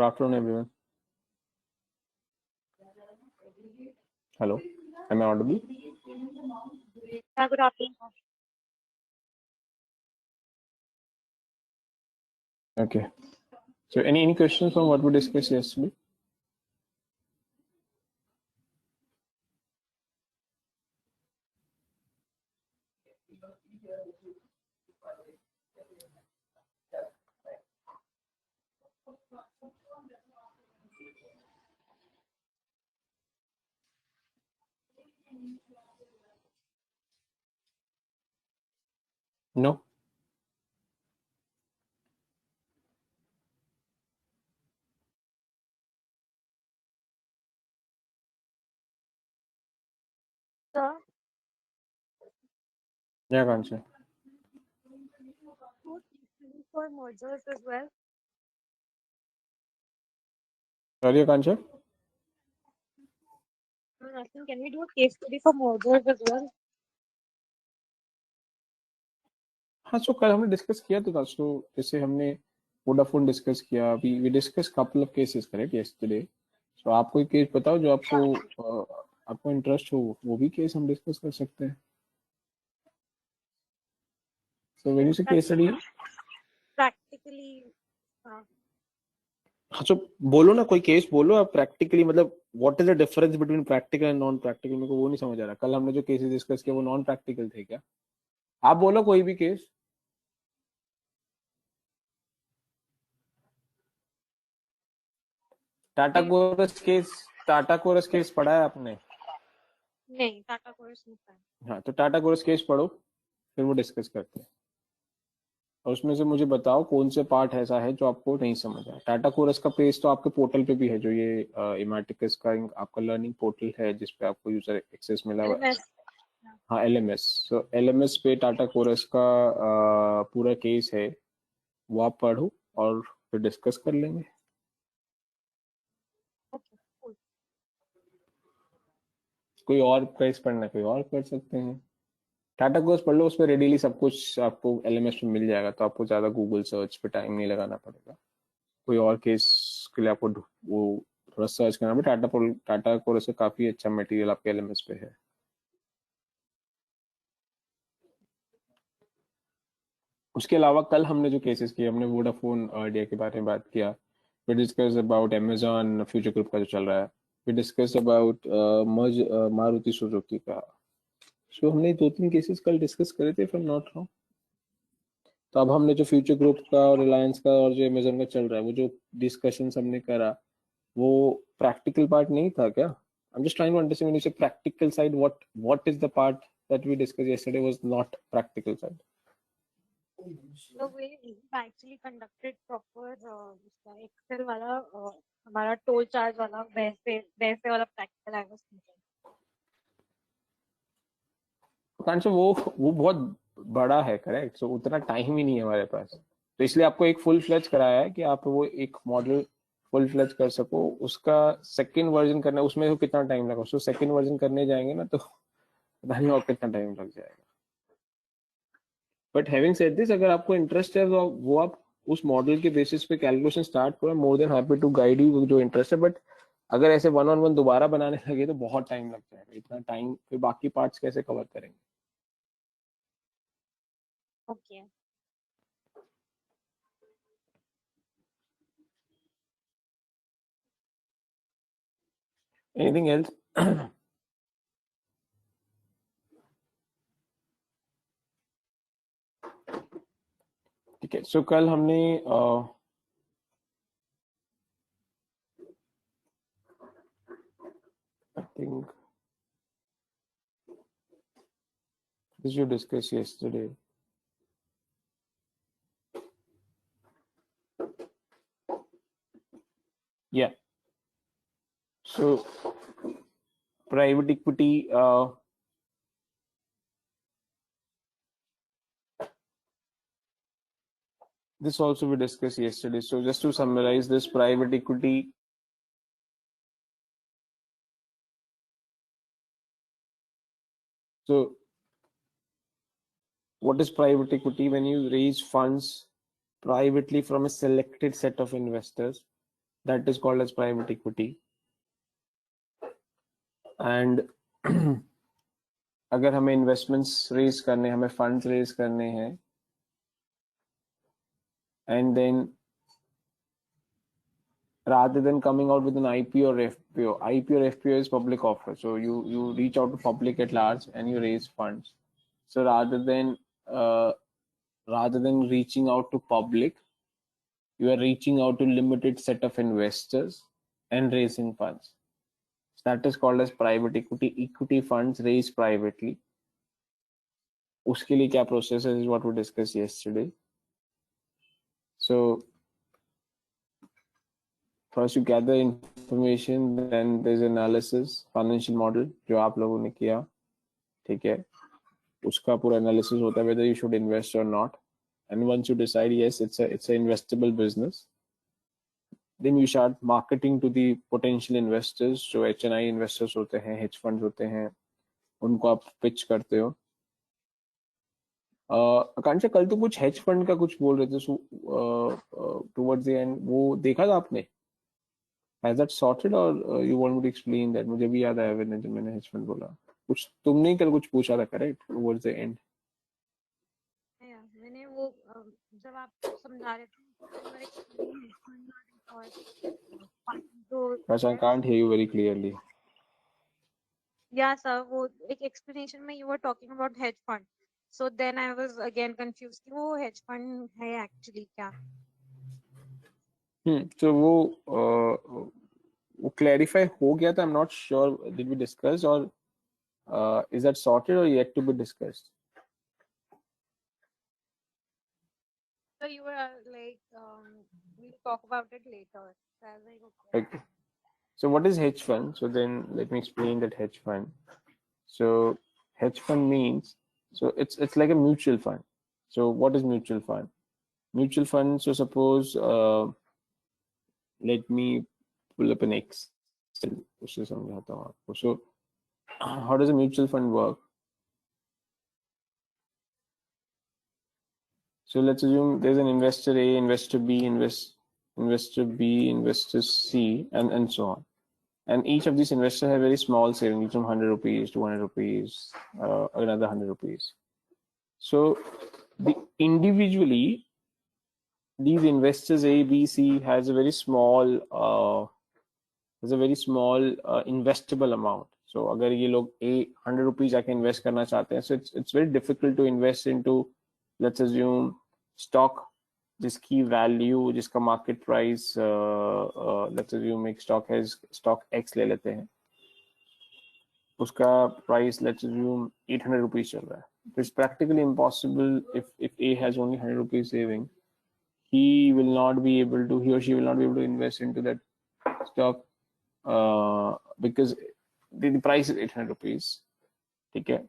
Good afternoon, everyone. Hello, am I audible? Yeah, good afternoon. Okay. So, any questions on what we discussed yesterday? No. Sir, Yeah, Kansha. for mergers as well. Sorry, Kansha. I'm asking, can we do a case study for mergers as well? हाँ, सो कल हमने discuss किया था so जैसे हमने Vodafone discuss किया, we discuss couple of cases correct yesterday. So आप कोई केस बताओ जो आपको इंटरेस्ट हो, वो भी केस हम डिस्कस कर सकते हैं. सो व्हेन यू से केस स्टडी, Practically, हाँ, सो बोलो ना, कोई केस बोलो आप प्रैक्टिकली, मतलब what is the difference between practical and non practical. मेरे को वो नहीं समझ आ रहा. कल हमने जो केसेस डिस्कस किए वो नॉन प्रैक्टिकल थे क्या? आप बोलो कोई भी केस. टाटा कोरस केस पढ़ा है आपने? नहीं, टाटा कोर्स नहीं था. हाँ, तो टाटा कोरस केस पढ़ो, फिर वो डिस्कस करते हैं. और उसमें से मुझे बताओ कौन से पार्ट ऐसा है जो आपको नहीं समझ आया. टाटा कोरस का पेज तो आपके पोर्टल पे भी है, जो ये इमाटिकस का आपका लर्निंग पोर्टल है जिसपे आपको यूजर एक्सेस मिला हुआ है. LMS. हाँ, LMS. सो LMS पे टाटा कोरस का पूरा केस है, वो आप पढ़ो और फिर डिस्कस कर लेंगे. Okay, cool. कोई और केस पढ़ना है, कोई और पढ़ सकते हैं. टाटा कोर्स पढ़ लो, उस पर रेडीली सब कुछ आपको LMS में मिल जाएगा, तो आपको ज्यादा गूगल सर्च पे टाइम नहीं लगाना पड़ेगा. कोई और केस के लिए आपको वो थोड़ा सर्च करना पड़ेगा. टाटा कोर्स से काफी अच्छा मटेरियल आपके LMS पे है. उसके अलावा कल हमने जो केसेस किए, हमने वोडाफोन आइडिया के बारे में बात किया. We discuss about Amazon Future Group का जो चल रहा है. We discuss about merge Maruti Suzuki का. सो हमने 2-3 केसेस कल डिस्कस करे थे, if I am not wrong. तो अब हमने जो फ्यूचर ग्रुप का और रिलायंस का और जो अमेजन का चल रहा है, वो जो डिस्कशन हमने करा, वो प्रैक्टिकल पार्ट नहीं था क्या? I am just trying to understand when you say practical side, what is the part that we discuss yesterday was not practical side. So we actually conducted proper Excel वाला हमारा toll charge वाला वैसे वाला practical I was thinking. कांशो, वो बहुत बड़ा है, correct. सो उतना टाइम ही नहीं है हमारे पास, तो इसलिए आपको एक फुल फ्लेज कराया है कि आप वो एक मॉडल फुल फ्लेज कर सको. उसका सेकंड वर्जन करना, उसमें तो कितना टाइम लगा. उसको सेकंड वर्जन करने जाएंगे ना, तो पता नहीं और कितना टाइम लग जाएगा. बट हैविंग सेड दिस, अगर आपको इंटरेस्ट है तो वो आप उस मॉडल के बेसिस पे कैलकुलेशन स्टार्ट करो. More than happy to guide you जो इंटरेस्ट है. बट अगर ऐसे वन ऑन वन दोबारा बनाने लगे तो बहुत टाइम लग जाएगा. इतना टाइम फिर बाकी पार्ट्स कैसे कवर करेंगे? Okay. Anything else? ठीक है. सो कल हमने I think this you discuss yesterday. Yeah, so private equity, this also we discussed yesterday. So just to summarize this, private equity so what is private equity? When you raise funds privately from a selected set of investors, That is called as private equity. And अगर हमें investments raise करने, हमें funds raise करने हैं, and then rather than coming out with an IPO or FPO, IPO or FPO is public offer. So you reach out to public at large and you raise funds. So rather than reaching out to public, you are reaching out to limited set of investors and raising funds. So that is called as private equity. Equity funds raised privately. उसके लिए क्या process is what we discussed yesterday. So first you gather information, then there's analysis, financial model जो आप लोगों ने किया, ठीक है, उसका पूरा analysis होता है whether you should invest or not, and once you decide yes it's a investable business, then you start marketing to the potential investors. जो HNI investors होते हैं, hedge funds होते हैं, उनको आप pitch करते हो. आकांक्षा कल तो कुछ hedge fund का कुछ बोल रहे थे, towards the end वो देखा था आपने? Has that sorted or you want me to explain that? मुझे भी याद आया जब मैंने hedge fund बोला, कुछ तुमने ही कल कुछ पूछा था, correct? Towards the end. मैंने वो जब आप समझा रहे थे I can't hear you very clearly. Yeah, sir. वो एक explanation में you were talking about hedge fund. So then I was again confused कि वो hedge fund है actually क्या? So वो clarify हो गया था. I'm not sure. Did we discuss or is that sorted or yet to be discussed? So you were like, we'll talk about it later. So I was like, okay. So what is hedge fund? So then let me explain that hedge fund. So hedge fund means, so it's like a mutual fund. So what is mutual fund? Mutual fund, so suppose let me pull up an Excel. So how does a mutual fund work? So let's assume there's an investor A, investor B, investor B, investor C, and so on. And each of these investors have very small savings, from 100 rupees, 200 rupees, another 100 rupees. So individually, these investors A, B, C has a very small investable amount. So अगर ये लोग 100 rupees जाके invest करना चाहते हैं, so it's very difficult to invest into, let's assume, stock जिसकी value, जिसका market price, let's assume एक stock X ले लेते हैं, उसका price let's assume 800 rupees चल रहा है. It's practically impossible if A has only 100 rupees saving, he or she will not be able to invest into that stock because the price is 800 rupees. ठीक है,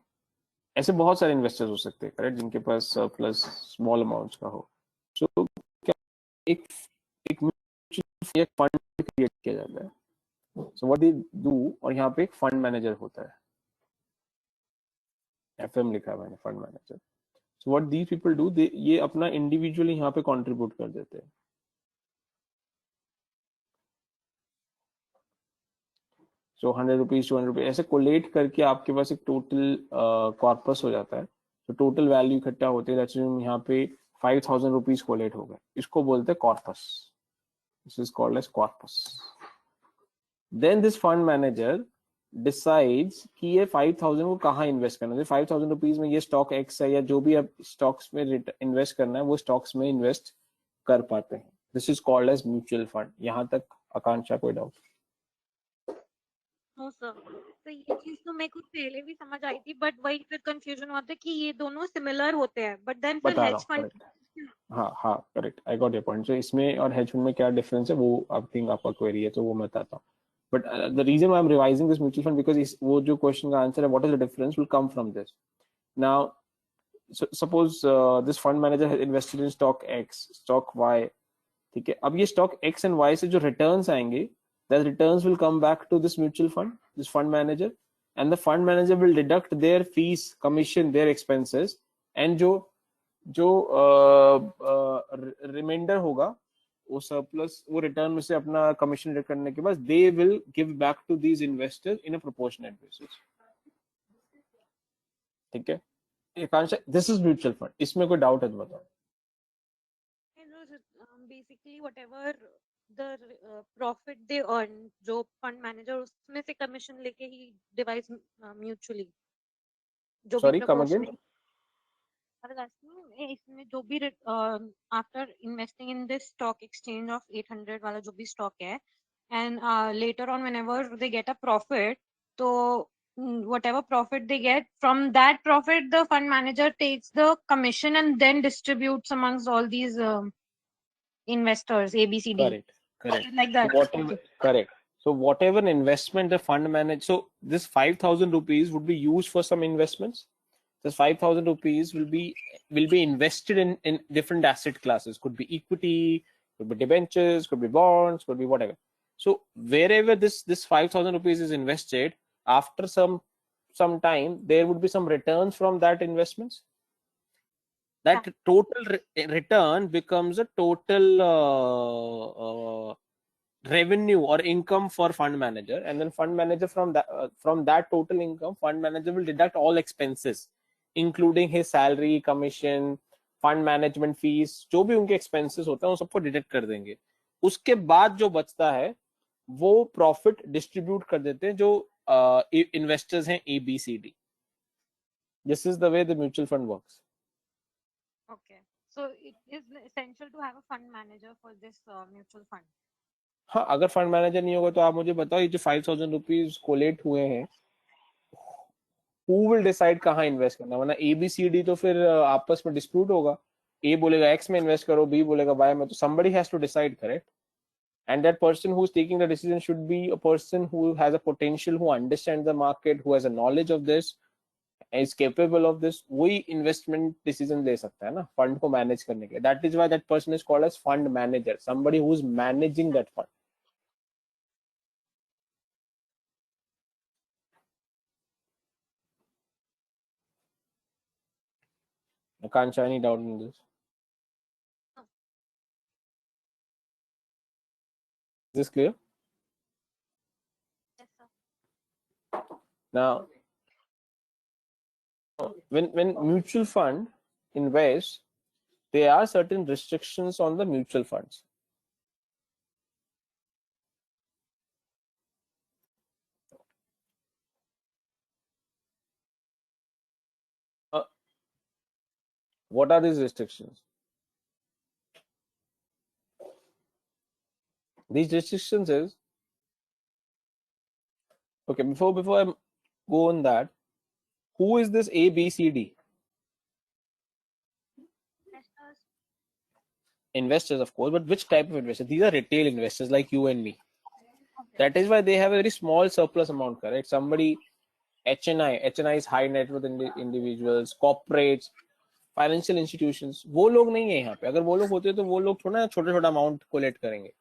ऐसे बहुत सारे इन्वेस्टर्स हो सकते हैं, करेक्ट, जिनके पास सरप्लस स्मॉल अमाउंट्स का हो. सो क्या एक फंड क्रिएट किया जाता है. सो व्हाट दे डू, और यहाँ पे एक फंड मैनेजर होता है, FM लिखा है मैंने, fund manager. So what these people do, ये अपना इंडिविजुअली यहाँ पे कंट्रीब्यूट कर देते हैं. सो 100 रुपीज, 200 रुपीज ऐसे कोलेट करके आपके पास एक टोटल कॉर्पस हो जाता है. तो टोटल वैल्यू इकट्ठा होते हैं. यहाँ पे 5000 रुपीज कोलेट हो गए, इसको बोलते हैं corpus. This is called as corpus. Then this fund manager decides कि ये 5000 को कहाँ इन्वेस्ट करना है. 5000 रुपीज में ये स्टॉक एक्स है या जो भी आप स्टॉक्स में इन्वेस्ट करना है वो स्टॉक्स में इन्वेस्ट कर पाते हैं. This is called as mutual fund. यहाँ तक आकांक्षा कोई डाउट? No sir. तो ये चीज तो मेरे को पहले भी समझ आई थी, बट वही फिर कंफ्यूजन होता है कि ये दोनों सिमिलर होते हैं, बट देन फिर हेज फंड. हाँ correct, I got your point. So इसमें और हेज फंड में क्या डिफरेंस है, वो आई थिंक आपका क्वेरी है, तो वो मैं बताता हूँ. But the reason I am revising this mutual fund because वो जो क्वेश्चन का आंसर है, what is the difference, will come from this. Now suppose this fund manager has invested in stock X, stock Y. ठीक है, अब ये stock x and Y से जो रिटर्न्स आएंगे, that returns will come back to this mutual fund, this fund manager, and the fund manager will deduct their fees, commission, their expenses, and जो remainder होगा वो सरप्लस वो return में से अपना कमीशन करने के बाद they will give back to these investors in a proportionate basis. ठीक है, Ekansh, this is mutual fund. इसमें कोई डाउट है तो बताओ. Basically whatever the profit they earn, जो fund manager उसमें से commission लेके ही divides mutually, जो भी sorry, come again. proportionate. I was asking, इसमें जो भी after investing in this stock exchange of 800 वाला जो भी stock है, and later on whenever they get a profit, तो whatever profit they get, from that profit the fund manager takes the commission and then distributes amongst all these investors A B C D. Correct. Like that. So whatever, correct. So whatever investment the fund manager, so this 5,000 rupees would be used for some investments. This 5,000 rupees will be invested in different asset classes. Could be equity, could be debentures, could be bonds, could be whatever. So wherever this 5,000 rupees is invested, after some time there would be some returns from that investments. That total return becomes a total revenue or income for fund manager, and then fund manager from that total income, fund manager will deduct all expenses including his salary, commission, fund management fees, जो भी उनके expenses होते हैं वो सबको deduct कर देंगे. उसके बाद जो बचता है वो प्रॉफिट डिस्ट्रीब्यूट कर देते हैं जो इन्वेस्टर्स हैं ABCD. This is the way the mutual fund works. Okay, so it is essential to have a fund manager for this mutual fund. हाँ, अगर फंड मैनेजर नहीं होगा तो आप मुझे बताओ, ये जो 5,000 रुपीज कोलेट हुए हैं, who will decide कहाँ इन्वेस्ट करना. वरना ABCD तो फिर आपस में डिस्प्यूट होगा. A बोलेगा X में इन्वेस्ट करो, B बोलेगा Y में. तो somebody has to decide, correct? And that person who's taking the decision should be a person who has a potential, who understands the market, who has a knowledge of this, is capable of this. वही investment decision ले सकता है ना fund को manage करने के. That is why that person is called as fund manager, somebody who is managing that fund. I can't show any doubt in this. Is this clear? Yes, sir. Now, when mutual fund invests, there are certain restrictions on the mutual funds. What are these restrictions? These restrictions is, okay, before I go on that, who is this ABCD? Investors. Investors, of course, but which type of investors? These are retail investors like you and me. That is why they have a very small surplus amount, correct? Somebody, HNI is high net worth individuals, corporates, financial institutions, वो लोग नहीं है यहाँ पे. अगर वो लोग होते तो वो लोग थोड़ा छोटा छोटा अमाउंट कोलेक्ट करेंगे.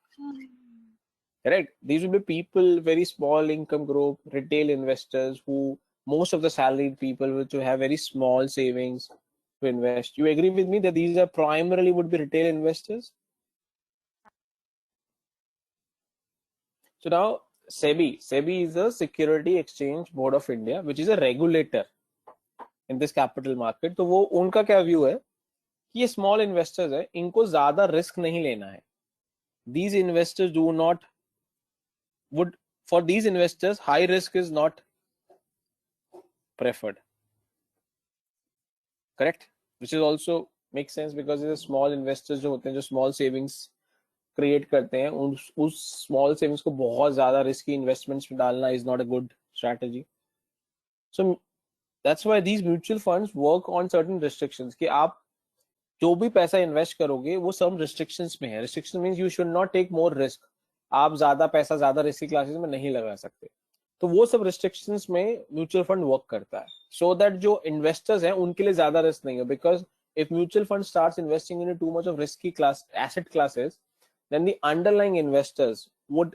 Correct? These will be people, very small income group, retail investors, who most of the salaried people which have very small savings to invest. You agree with me that these are primarily would be retail investors? So now SEBI is the Security Exchange Board of India, which is a regulator in this capital market. तो वो उनका क्या view है कि ये small investors है, इनको ज्यादा रिस्क नहीं लेना है. These investors do not would for these investors high risk is not preferred, correct? Which is also makes sense because these are small investors जो होते हैं, जो small savings create करते हैं, उस small savings को बहुत ज्यादा risky investments में डालना is not a good strategy. So that's why these mutual funds work on certain restrictions कि आप जो भी पैसा इन्वेस्ट करोगे वो सब restrictions में है. Restriction means you should not take more risk. आप ज्यादा पैसा ज्यादा रिस्की क्लासेस में नहीं लगा सकते. तो वो सब रिस्ट्रिक्शंस में म्यूचुअल फंड वर्क करता है, सो दैट जो इन्वेस्टर्स हैं उनके लिए ज्यादा रिस्क नहीं है. Because if mutual fund starts investing in too much of risky class asset classes, then the underlying investors would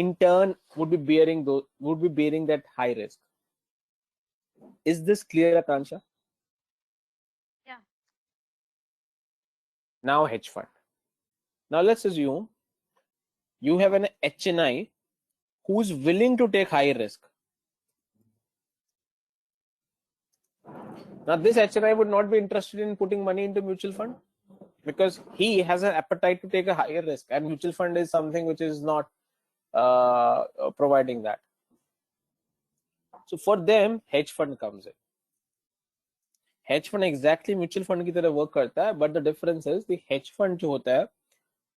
in turn would be bearing that high risk. Is this clear, Akansha? Yeah. Now hedge fund. Now let's assume you have an HNI who's willing to take high risk. Now, this HNI would not be interested in putting money into mutual fund because he has an appetite to take a higher risk, and mutual fund is something which is not providing that. So for them, hedge fund comes in. Hedge fund exactly mutual fund की तरह work करता है, but the difference is the hedge fund जो होता है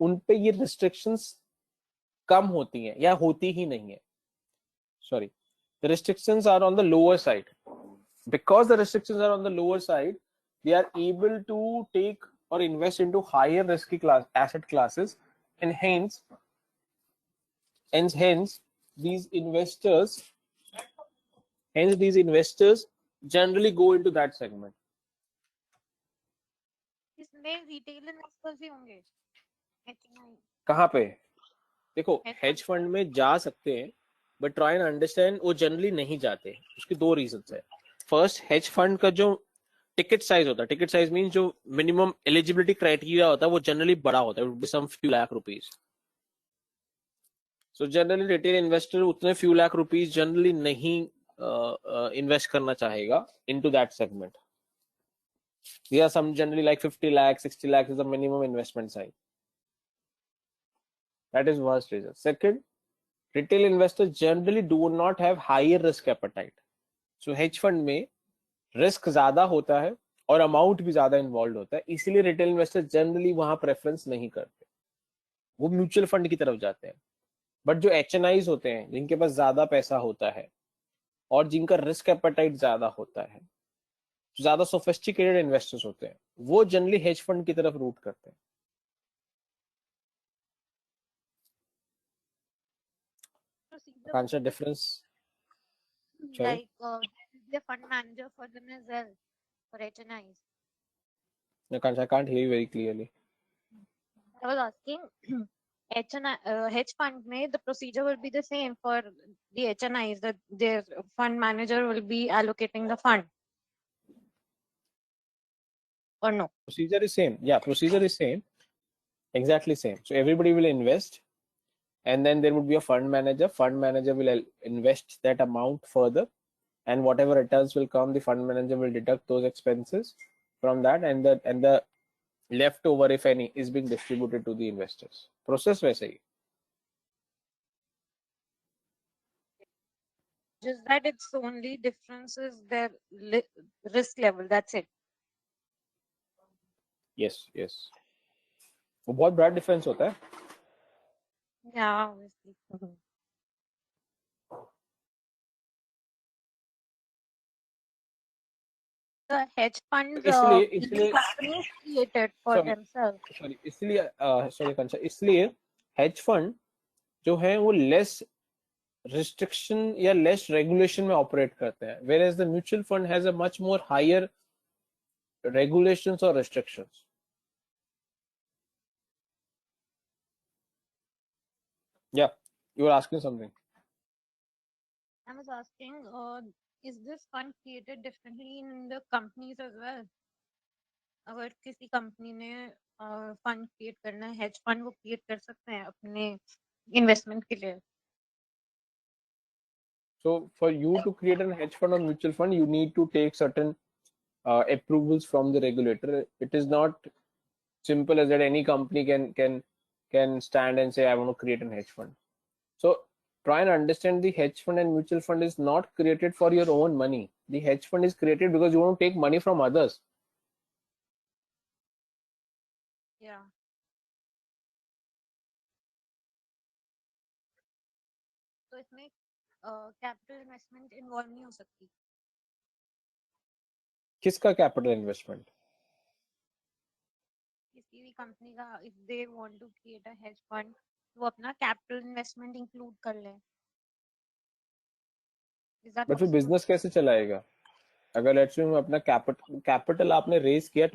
उन पे ये restrictions कम होती हैं या होती ही नहीं है. Sorry, the restrictions are on the lower side. Because the restrictions are on the lower side, they are able to take or invest into higher risky asset classes, and hence these investors generally go into that segment. इसमें retail investors भी होंगे HNI. कहाँ पे? देखो, hedge fund में जा सकते हैं, but try and understand वो generally नहीं जाते. उसके दो reasons है. First, hedge fund का जो टिकट साइज होता है, टिकट साइज मीन जो मिनिमम एलिजिबिलिटी क्राइटेरिया होता है वो जनरली बड़ा होता है, would be some few lakh rupees. So generally retail investor उतने few lakh rupees generally नहीं invest करना चाहेगा into that segment. There are some generally like 50 lakhs, 60 lakhs is the minimum investment size. That is first reason. Second, retail investors generally do not have higher risk appetite. So hedge fund में risk ज्यादा होता है और amount भी ज्यादा involve होता है, इसीलिए रिटेल इन्वेस्टर जनरली वहां प्रेफरेंस नहीं करते, वो म्यूचुअल फंड की तरफ जाते हैं. बट जो HNIs होते हैं जिनके पास ज्यादा पैसा होता है और जिनका रिस्क एपेटाइट ज्यादा होता है, ज्यादा सोफिस्टिकेटेड इन्वेस्टर्स होते हैं, वो जनरली हेज फंड की तरफ रूट करते हैं. Answer difference Like the fund manager for them as well for HNIs. I can't hear you very clearly. I was asking hedge fund may the procedure will be the same for the HNIs, that their fund manager will be allocating the fund, or no? Procedure is same. Yeah, procedure is same. Exactly same. So everybody will invest, and then there would be a fund manager. Fund manager will invest that amount further, and whatever returns will come, the fund manager will deduct those expenses from that, and the leftover, if any, is being distributed to the investors. Process वैसे ही. Just that its only difference is their risk level. That's it. Yes, yes. वो बहुत बड़ा difference होता है. Yeah, obviously. The hedge funds इसलिए companies created for themselves. Sorry, इसलिए sorry कंचा, इसलिए hedge fund जो है वो less restriction या less regulation में operate करते हैं, whereas the mutual fund has a much more higher regulations or restrictions. Yeah, you were asking something. I was asking, is this fund created differently in the companies as well? अगर किसी company ने fund create करना है, hedge fund वो create कर सकते हैं अपने इन्वेस्टमेंट के लिए. So for you to create a hedge fund or mutual fund, you need to take certain approvals from the regulator. It is not simple as that any company can stand and say I want to create a hedge fund. So try and understand the hedge fund and mutual fund is not created for your own money. The hedge fund is created because you want to take money from others. Yeah. तो इसमें capital investment involve नहीं हो सकती. किसका capital investment? किसी भी company का, if they want to create a hedge fund, वो अपना कैपिटल इन्वेस्टमेंट इंक्लूड कर लें. बट फिर बिजनेस कैसे चलाएगा? अगर लेट्स से अपना कैपिटल आपने रेज किया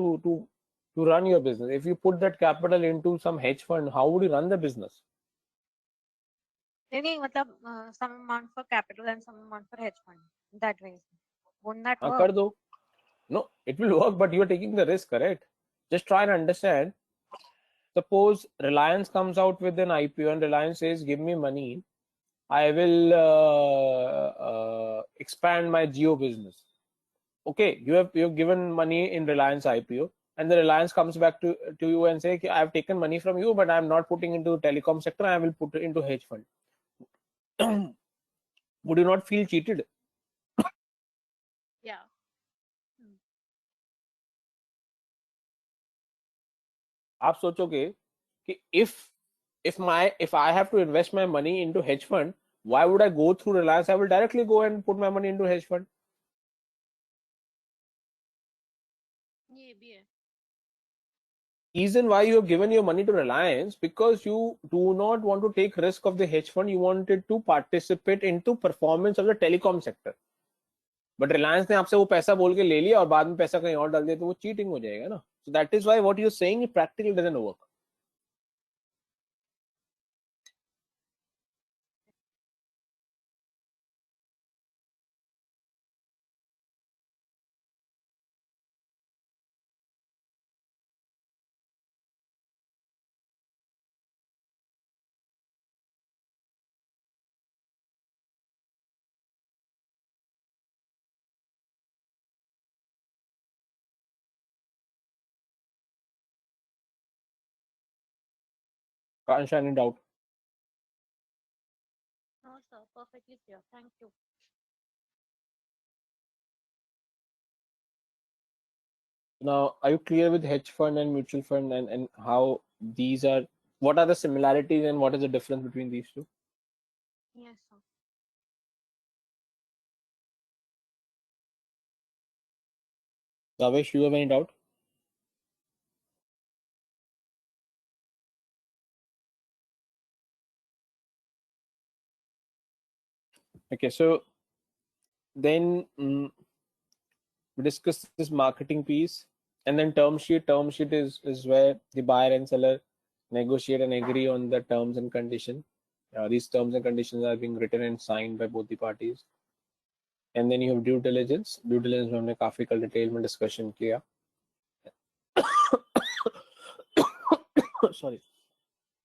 to run your business, if you put that capital into some hedge fund, how would you run the business? नहीं मतलब some amount for capital and some amount for hedge fund, that way won't that हाँ work? कर दो. No, it will work, but you are taking the risk, correct? Just try and understand Suppose Reliance comes out with an IPO and Reliance says, give me money, I will expand my Jio business. Okay, you've given money in Reliance IPO, and the Reliance comes back to you and say, I have taken money from you, but I'm not putting into telecom sector, I will put it into hedge fund. Would you not feel cheated? Yeah. आप सोचोगे कि if I have to invest my money into hedge fund, why would I go through Reliance? I will directly go and put my money into hedge fund. ये भी है. Reason why you have given your money to Reliance, because you do not want to take risk of the hedge fund, you wanted to participate into performance of the telecom sector. But Reliance ने आपसे वो पैसा बोल के ले लिया और बाद में पैसा कहीं और डाल दिया, तो वो चीटिंग हो जाएगा ना. So that is why what you're saying practically doesn't work. Can't shine any doubt. No, sir. Perfectly clear. Thank you. Now, are you clear with hedge fund and mutual fund and how these are, what are the similarities and what is the difference between these two? Yes, sir. Ravesh, you have any doubt? Okay, so then we discuss this marketing piece, and then term sheet. Term sheet is where the buyer and seller negotiate and agree on the terms and condition. These terms and conditions are being written and signed by both the parties. And then you have due diligence. Due diligence में हमने काफी कल detail में discussion किया. Sorry.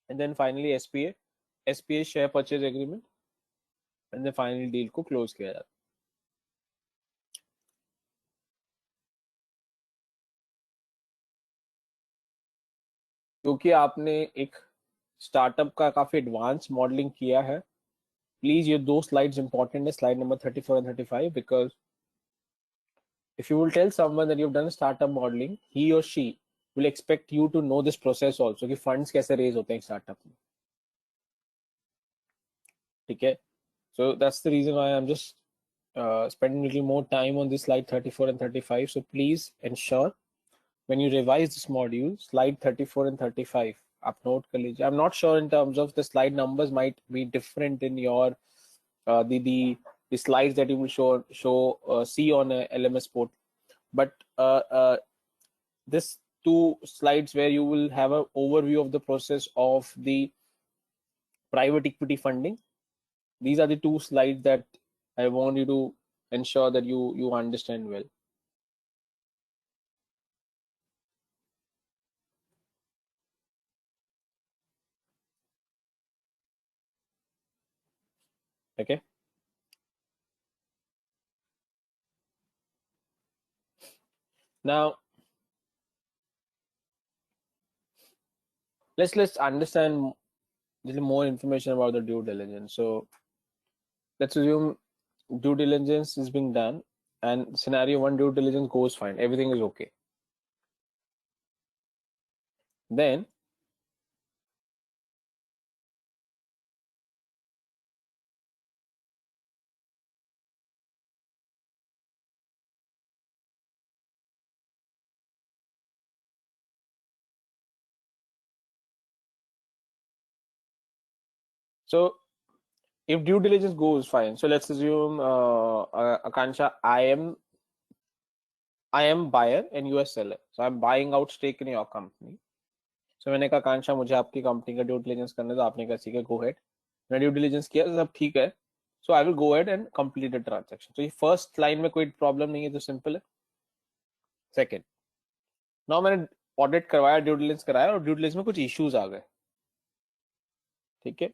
And then finally SPA. SPA share purchase agreement. And then finally deal को close किया जाता. क्योंकि आपने एक स्टार्टअप का काफी एडवांस मॉडलिंग किया है, प्लीज ये दो स्लाइड्स इंपॉर्टेंट है, slide number 34 and 35, because if you will tell someone that you've done startup modeling, he or she will expect you to know this process also, कि funds कैसे raise होते हैं startup में. ठीक है, so that's the reason why I'm just spending a little more time on this slide 34 and 35. So please ensure when you revise this module, slide 34 and 35 आप note कर लीजिए. I'm not sure in terms of the slide numbers might be different in your the slides that you will see on a LMS portal, but this two slides where you will have an overview of the process of the private equity funding, these are the two slides that I want you to ensure that you understand well. Okay, now let's understand a little more information about the due diligence. So let's assume due diligence is being done and scenario one, due diligence goes fine, everything is okay. Then so if due diligence goes fine, so let's assume Akansha, I am buyer and you are seller, so I'm buying out stake in your company. So मैंने कहा आकांक्षा मुझे आपकी company का due diligence करना है, तो आपने कहा ठीक है, गो हेड. मैंने ड्यू डिलिजेंस किया, सब ठीक है, so I will go head and complete the transaction. तो ये फर्स्ट लाइन में कोई प्रॉब्लम नहीं है, तो सिंपल है. सेकंड, नाउ मैंने ऑडिट करवाया, ड्यू डिलिजेंस कराया और ड्यू डिलिजेंस में कुछ इश्यूज आ गए, ठीक है।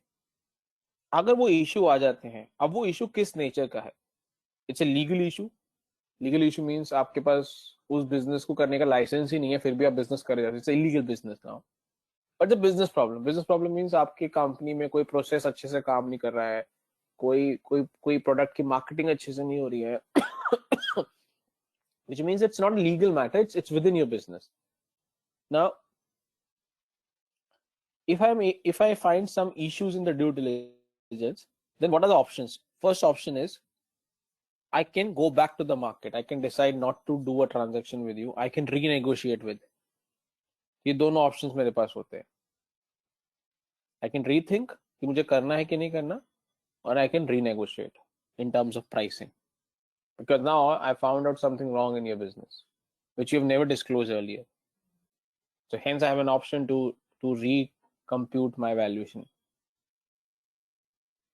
अगर वो इश्यू आ जाते हैं, अब वो इश्यू किस नेचर का है? It's a legal issue. Legal issue means आपके पास उस बिजनेस को करने का लाइसेंस ही नहीं है, फिर भी आप बिजनेस कर रहे हो, it's illegal business now. But the business problem means आपकी कंपनी में कोई प्रोसेस अच्छे से काम नहीं कर रहा है, कोई प्रोडक्ट की मार्केटिंग अच्छे से नहीं हो रही है, which means it's not a legal matter, it's within your business. Now, if I find some issues in the due diligence, then what are the options? First option is I can go back to the market. I can decide not to do a transaction with you. I can renegotiate with. ये दोनों options मेरे पास होते हैं. I can rethink कि मुझे करना है कि नहीं करना, or I can renegotiate in terms of pricing. Because now I found out something wrong in your business, which you've never disclosed earlier. So hence I have an option to recompute my valuation.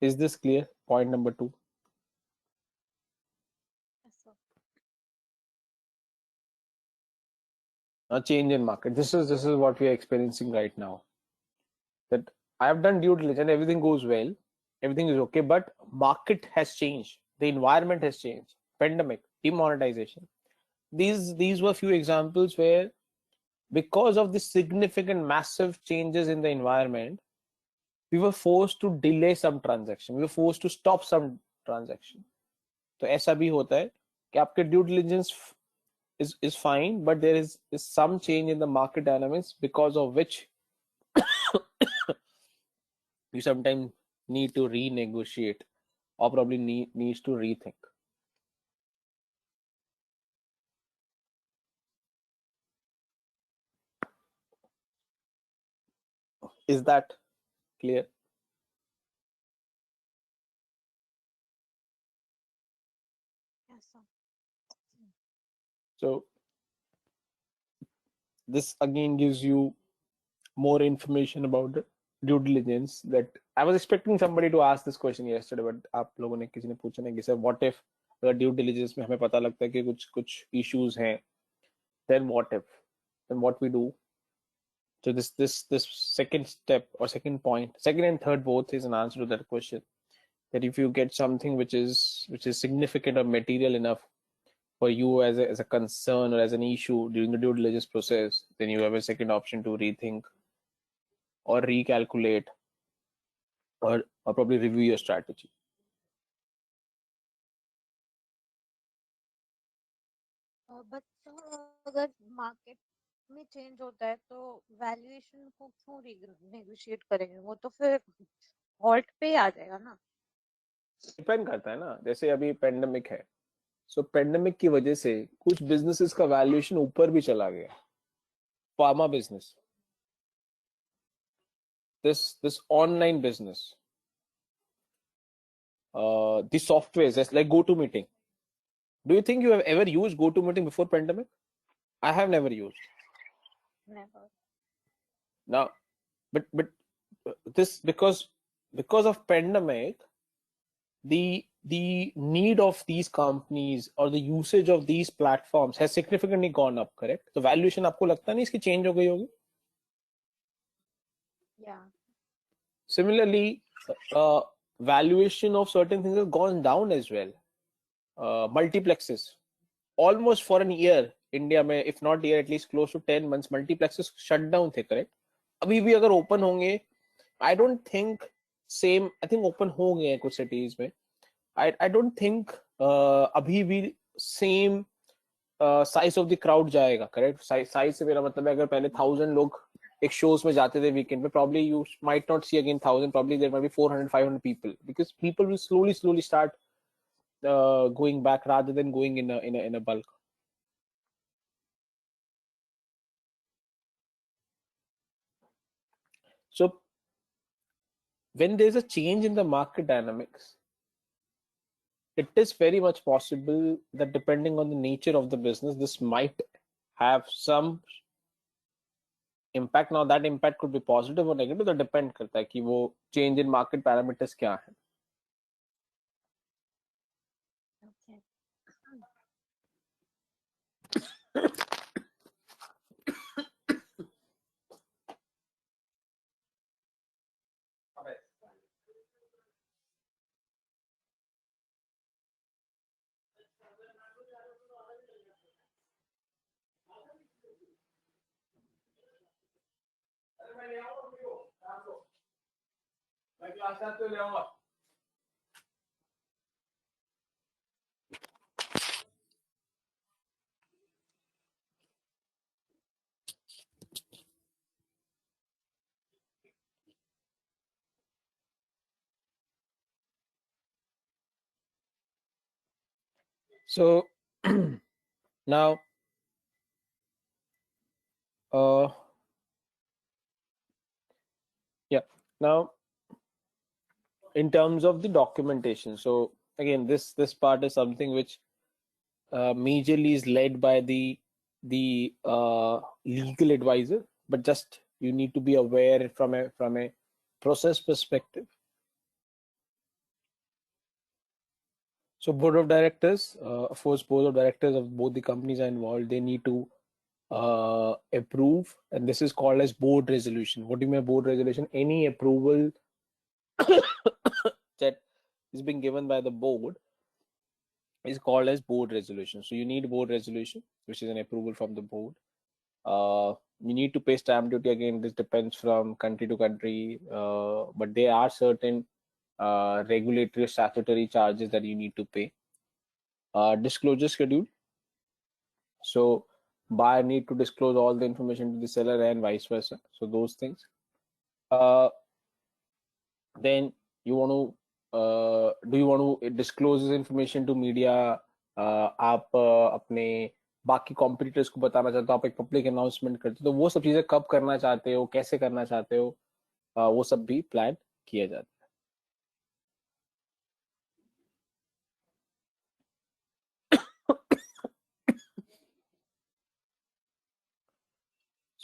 Is this clear? Point number 2. Yes, sir. A change in market. This is what we are experiencing right now. That I have done due diligence, everything goes well, everything is okay, but market has changed. The environment has changed. Pandemic, demonetization. These were few examples where, because of the significant massive changes in the environment, we were forced to delay some transaction. We were forced to stop some transaction. तो ऐसा भी होता है कि आपके due diligence is fine, but there is some change in the market dynamics, because of which you sometimes need to renegotiate or probably needs to rethink. Is that clear? Yes, sir. So this again gives you more information about the due diligence. That I was expecting somebody to ask this question yesterday, but आप लोगों ने किसी ने पूछा नहीं कि sir what if अगर due diligence में हमें पता लगता है कि कुछ issues हैं, then what if, then what we do? So this second step or second point, second and third both, is an answer to that question. That if you get something which is significant or material enough for you as a concern or as an issue during the due diligence process, then you have a second option to rethink or recalculate or probably review your strategy. But अगर market में change होता है तो valuation को क्यों negotiate करेंगे? वो तो फिर हॉल्ट पे आ जाएगा ना। डिपेंड करता है ना, जैसे अभी पेंडेमिक है, सो पेंडेमिक की वजह से कुछ बिजनेसेस का वैल्यूएशन ऊपर भी चला गया. Pharma business, this online business, the softwares that's like GoToMeeting. Do you think you have ever used GoToMeeting before pandemic? I have never used. Never. Now, but this because of pandemic, the need of these companies or the usage of these platforms has significantly gone up, correct? तो valuation आपको लगता नहीं इसकी change हो गई होगी? या Similarly, valuation of certain things has gone down as well. Multiplexes, almost for an year India में, if not year, at least close to 10 months, multiplexes shut down थे, correct? अभी भी अगर open होंगे, I don't think same, I think open हो गए हैं कुछ cities में. I don't think अभी भी same size of the crowd जाएगा, correct? Size से मेरा मतलब है अगर पहले 1000 लोग एक shows में जाते थे weekend में, probably you might not see again 1000, probably there might be 400-500 people, because people will slowly start going back rather than going in a bulk. So when there's a change in the market dynamics, it is very much possible that depending on the nature of the business, this might have some impact. Now that impact could be positive or negative, that depend करता है कि वो change in market parameters क्या है. Okay. So now, yeah, now in terms of the documentation. So again, this part is something which majorly is led by the legal advisor, but just you need to be aware from a process perspective. So board of directors, of course, board of directors of both the companies are involved. They need to approve, and this is called as board resolution. What do you mean board resolution? Any approval that is being given by the board is called as board resolution. So you need board resolution, which is an approval from the board. You need to pay stamp duty. Again, this depends from country to country, but there are certain regulatory statutory charges that you need to pay. Disclosure schedule. So buyer need to disclose all the information to the seller and vice versa. So those things. Then you want to do you want to disclose this information to media? आप अपने बाकी competitors को बताना चाहते हो, आप एक public announcement करते हो, तो वो सब चीजें कब करना चाहते हो, कैसे करना चाहते हो, वो सब भी प्लान किया जाता है.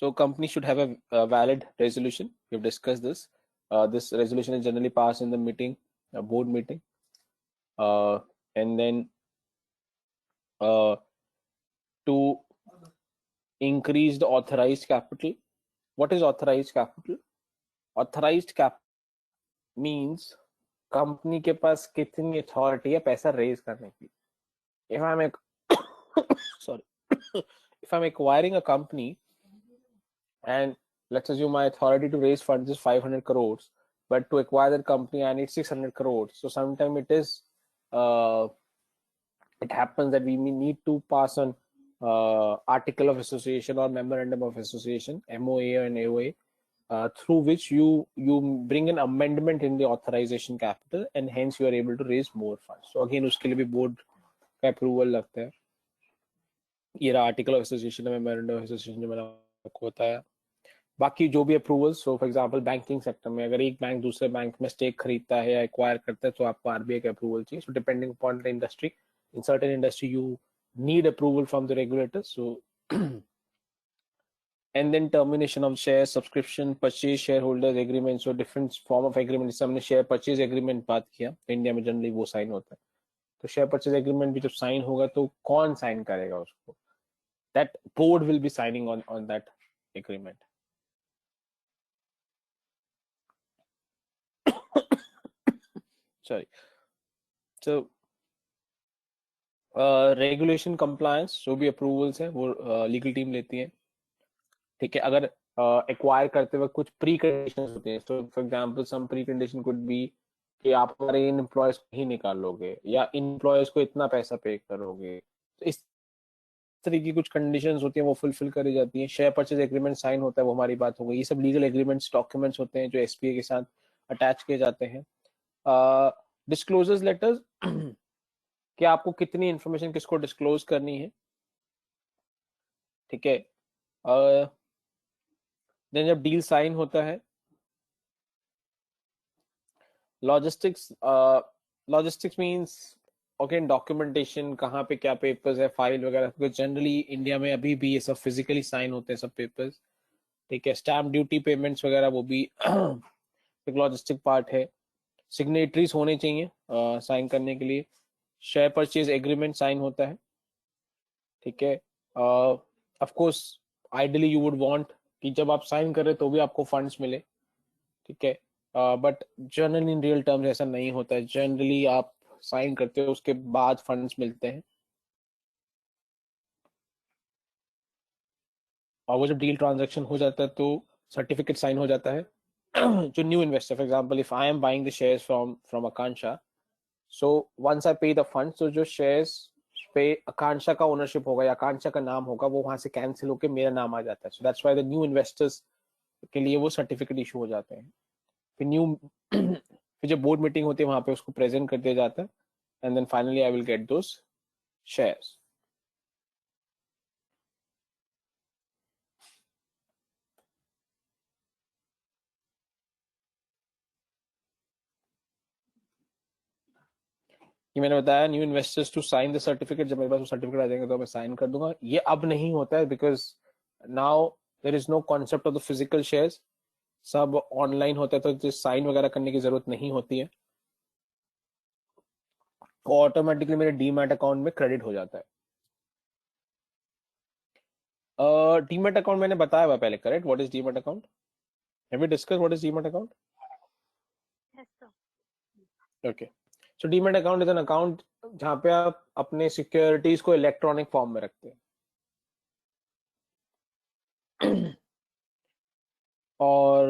So company should have a valid resolution. We've discussed this. This resolution is generally passed in the meeting, a board meeting, and then to increase the authorized capital. What is authorized capital? Authorized cap means company के पास कितनी authority है पैसा raise करने की. If I'm sorry, if I'm acquiring a company and let's assume my authority to raise funds is 500 crores, but to acquire that company I need 600 crores. So sometimes it happens that we need to pass an article of association or memorandum of association, MOA and AOA, through which you bring an amendment in the authorization capital, and hence you are able to raise more funds. So again, उसके लिए भी board का approval लगता है. ये रहा article of association, memorandum of association जो मैंने आपको बताया. बाकी जो भी approval, so for example banking sector में अगर एक बैंक दूसरे बैंक में स्टेक खरीदता है या एक्वायर करता है तो आपको आरबीआई का अप्रूवल चाहिए. So depending upon the industry, in certain industry you need approval from the regulator. So and then termination of shares, subscription, purchase, shareholders agreement. So different form of agreement. जैसे हमने share purchase agreement बात किया, India में generally वो sign होता है. तो share purchase agreement भी जब साइन होगा तो कौन साइन करेगा उसको? That board will be signing on that agreement. Sorry. So regulation compliance जो भी अप्रूवल्स हैं वो लीगल टीम लेती है. ठीक है. अगर एक्वायर करते वक्त कुछ प्री कंडीशंस होते हैं, so for example some precondition could be कि आप हमारे इन एम्प्लॉयज को ही निकालोगे या इन एम्प्लॉयज को इतना पैसा पे करोगे. तो इस तरह की कुछ कंडीशंस होती हैं वो फुलफिल करी जाती हैं. शेयर परचेज एग्रीमेंट साइन होता है, वो हमारी बात हो गई. ये सब लीगल एग्रीमेंट्स डॉक्यूमेंट्स होते हैं जो एसपीए के साथ अटैच किए जाते हैं. डिस्क्लोजर्स लेटर्स कि आपको कितनी इंफॉर्मेशन किसको डिस्क्लोज करनी है. ठीक है. देन जब डील साइन होता है, लॉजिस्टिक्स मींस ओके डॉक्यूमेंटेशन, कहाँ पे क्या पेपर्स है, फाइल वगैरह, क्योंकि जनरली इंडिया में अभी भी ये सब फिजिकली साइन होते हैं सब पेपर्स. ठीक है. स्टैम्प ड्यूटी पेमेंट्स वगैरह वो भी एक लॉजिस्टिक पार्ट है. सिग्नेटरीज होने चाहिए साइन करने के लिए. शेयर परचेज एग्रीमेंट साइन होता है. ठीक है. Of course ideally you would want कि जब आप साइन कर रहे तो भी आपको फंड्स मिले. ठीक है. But generally in real terms ऐसा नहीं होता है. जनरली आप साइन करते हो उसके बाद फंड्स मिलते हैं. और वो जब डील ट्रांजैक्शन हो जाता है तो सर्टिफिकेट साइन हो जाता है. जो new investor, for example if I am buying the shares from Akanksha, so once I pay the fund, तो जो शेयर्स पे आकांक्षा का ओनरशिप होगा या आकांक्षा का नाम होगा वो वहां से कैंसिल होकर मेरा नाम आ जाता है. So that's why the new investors के लिए वो सर्टिफिकेट इशू हो जाते हैं. फिर न्यू फिर जब बोर्ड मीटिंग होती है वहां पे उसको प्रेजेंट कर दिया जाता है, and then finally I will get those shares. कि मैंने बताया new investors to sign the certificate, जब मेरे पास वो सर्टिफिकेट आ जाएंगे तो मैं साइन कर दूंगा. ये अब नहीं होता है because now there is no concept of the physical shares, सब ऑनलाइन होता है, तो साइन वगैरह करने की जरूरत नहीं होती है, ऑटोमेटिकली मेरे डीमैट अकाउंट में क्रेडिट हो जाता है. डीमैट अकाउंट मैंने बताया हुआ पहले, correct? What is demat account? Have we discuss what is demat account? Yes, sir. Okay. So demat account is an account जहां पे आप अपने सिक्योरिटीज को इलेक्ट्रॉनिक फॉर्म में रखते हैं. और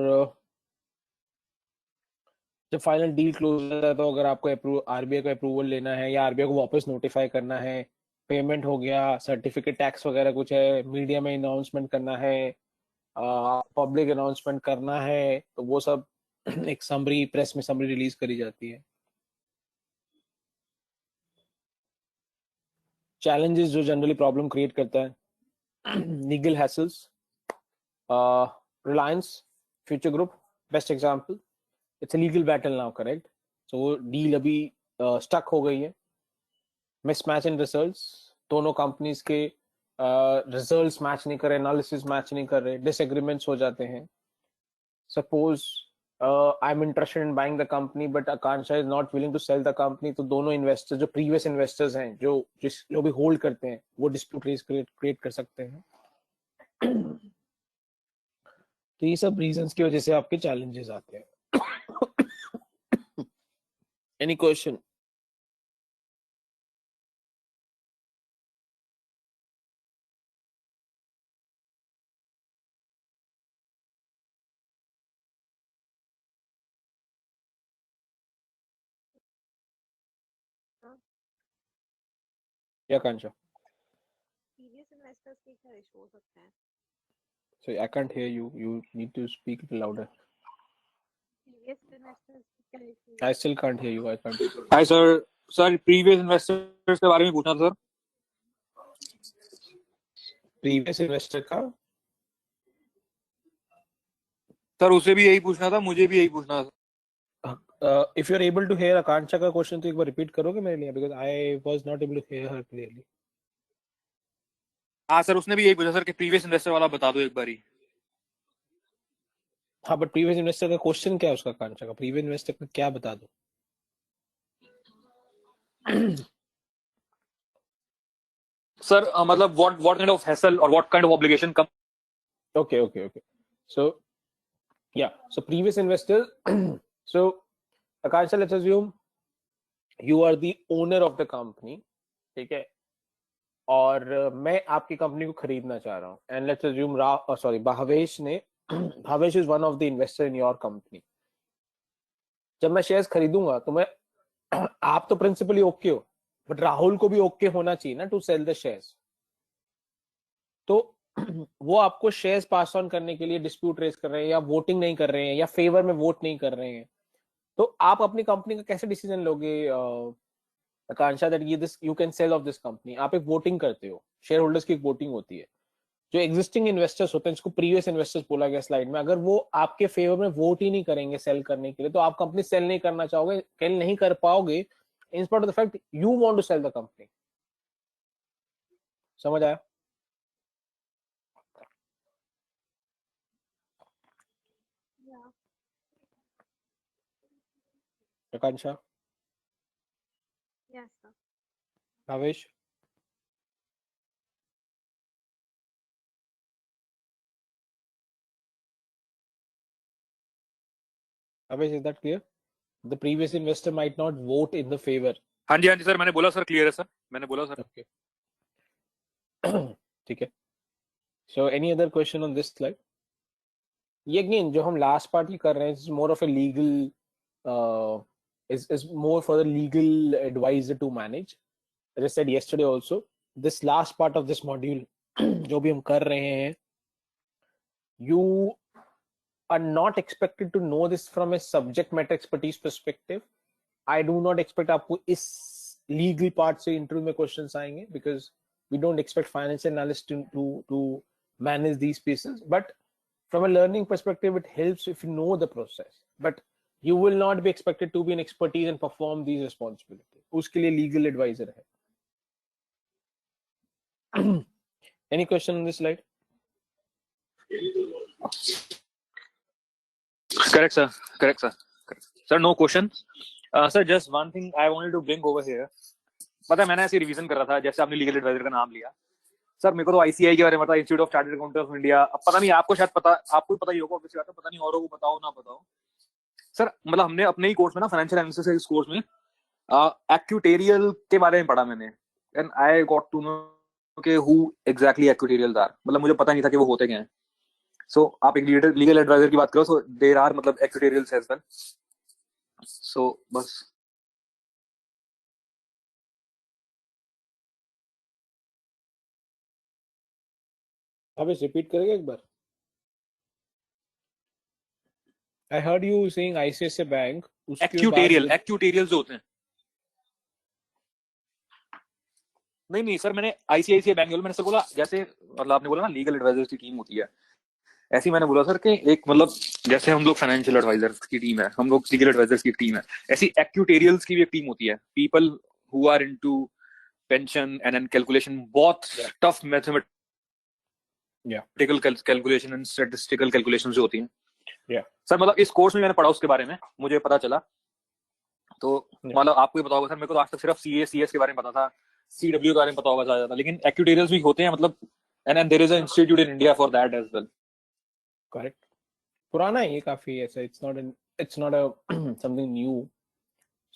जब फाइनल डील क्लोज हो जाता है तो अगर आपको आरबीआई का अप्रूवल लेना है या आरबीआई को वापस नोटिफाई करना है, पेमेंट हो गया, सर्टिफिकेट टैक्स वगैरह कुछ है, मीडिया में अनाउंसमेंट करना है, पब्लिक अनाउंसमेंट करना है, तो वो सब एक समरी, प्रेस में समरी रिलीज करी जाती है. चैलेंजेस जो जनरली प्रॉब्लम क्रिएट करता है, legal hassles. Reliance Future Group best example, it's a legal battle now, correct? So वो डील अभी स्टक हो गई है. मिसमैच इन रिजल्ट्स, दोनों कंपनीज के रिजल्ट्स मैच नहीं कर रहे, एनालिसिस मैच नहीं कर रहे, डिसएग्रीमेंट्स हो जाते हैं. Suppose I am interested in buying the company but Akanksha is not willing to sell the company, तो दोनों इन्वेस्टर्स, जो प्रीवियस इन्वेस्टर्स हैं, जो भी होल्ड करते हैं, वो डिस्प्यूट क्रिएट कर सकते हैं. तो ये सब रीजंस की वजह से आपके चैलेंजेस आते हैं. Any question? Sir, या आकांक्षा? previous investors के क्या issue हो सकते हैं? So I can't hear you. You need to speak a little louder. Previous investors के क्या issue? I still can't hear you. I can't. Hi sir. Sir previous investors के बारे में पूछना था सर. Previous investor का? सर उसे भी यही पूछना था, मुझे भी यही पूछना था. If you're able to hear आकांक्षा का क्वेश्चन तो एक बार रिपीट करोगे मेरे लिए, because I was not able to hear her clearly. हाँ सर, उसने भी यही पूछा सर कि प्रीवियस इन्वेस्टर वाला बता दो एक बारी. हाँ, बट प्रीवियस इन्वेस्टर का क्वेश्चन क्या है उसका? आकांक्षा का प्रीवियस इन्वेस्टर का क्या बता दो? सर मतलब व्हाट काइंड ऑफ हैसल और what kind of obligation come. Okay. So yeah, so previous investors. So Akanksha, let's assume you are the owner of the company, ठीक है, और मैं आपकी कंपनी को खरीदना चाह रहा हूँ, एंड लेट्स अज्यूम भावेश ने Bhavesh is one of the investor in your company. जब मैं शेयर्स खरीदूंगा तो मैं आप तो प्रिंसिपली ओके हो, बट राहुल को भी ओके होना चाहिए ना टू सेल द शेयर्स. तो वो आपको शेयर्स पास ऑन करने के लिए डिस्प्यूट रेज कर रहे हैं, या वोटिंग नहीं कर रहे हैं, या फेवर में वोट नहीं कर रहे हैं, तो आप अपनी कंपनी का कैसे डिसीजन लोगे आकांक्षा, दैट ये this you can sell of this company? आप एक वोटिंग करते हो, शेयर होल्डर्स की एक वोटिंग होती है. जो एग्जिस्टिंग इन्वेस्टर्स होते हैं, जिसको प्रीवियस इन्वेस्टर्स बोला गया स्लाइड में, अगर वो आपके फेवर में वोट ही नहीं करेंगे सेल करने के लिए, तो आप कंपनी सेल नहीं करना चाहोगे, सेल नहीं कर पाओगे, in spite of the fact you want to sell the company. समझ आया? Yeah. Akanksha? Yes, sir. Bhavesh? Bhavesh, is that clear? The previous investor might not vote in the favor. हाँ जी सर, मैंने बोला सर, क्लियर है sir, मैंने बोला sir. Okay. ठीक है. So any other question on this slide? ये अगेन जो हम लास्ट पार्ट ही कर रहे हैं, is more of a legal, is more for the legal advisor to manage. As I said yesterday also, this last part of this module जो भी हम कर रहे हैं, you are not expected to know this from a subject matter expertise perspective. I do not expect आपको इस legal part से interview में questions आएंगे, because we don't expect financial analysts to manage these pieces. But from a learning perspective, it helps if you know the process. But you will not be expected to be an expertise and perform these responsibilities. उसके लिए legal advisor है. Any question on this slide? Correct, sir. Correct, sir. Correct. Sir, no question. Sir, just one thing I wanted to bring over here. पता है मैंने ऐसे revision कर रहा था, जैसे आपने लीगल एडवाइजर का नाम लिया सर, मेरे को तो आईसीआई के बारे में पता, institute of chartered accountant of India. अब पता नहीं आपको, शायद पता, आपको पता ही होगा, ऑब्वियसली बात है, पता नहीं औरों को बताओ ना बताओ। सर मतलब हमने अपने ही कोर्स में ना, फाइनेंशियल एनालिसिस के इस कोर्स में एक्यूटेरियल के बारे में पढ़ा मैंने, and I got to know कि हु एग्जैक्टली एक्यूटेरियल आर, मतलब मुझे पता नहीं था कि वो होते क्या हैं। सो आप एक लीगल एडवाइजर की बात करो, सो देयर आर मतलब एक्यूटेरियल्स एज वेल। सो बस अब इस रिपीट करेंगे एक बार। I heard you saying ICICI Bank, उसके बाद एक्यूटेरियल जो होते हैं। नहीं सर, मैंने आईसीआईसीआई बैंक मैंने सर बोला, जैसे मतलब आपने बोला ना लीगल एडवाइजर्स की टीम होती है, ऐसे ही मैंने बोला सर कि एक मतलब जैसे हम लोग फाइनेंशियल एडवाइजर्स की टीम है, हम लोग लीगल एडवाइजर्स की टीम है, ऐसी एक्यूटेरियल्स की भी एक टीम होती है, people who are into pension and calculation, बहुत tough mathematical calculation and statistical calculation जो होती हैं। सर मतलब इस कोर्स में मैंने पढ़ा, उसके बारे में मुझे पता चला, तो मतलब आपको ही पता होगा सर, मेरे को तो आज तक सिर्फ सीएस के बारे में पता था, सीडब्ल्यू के बारे में पता होगा ज्यादा, लेकिन एक्यूटेरियल्स भी होते हैं मतलब, and there is a institute in India for that as well. Correct, पुराना है ये काफी, ऐसा it's not a something new.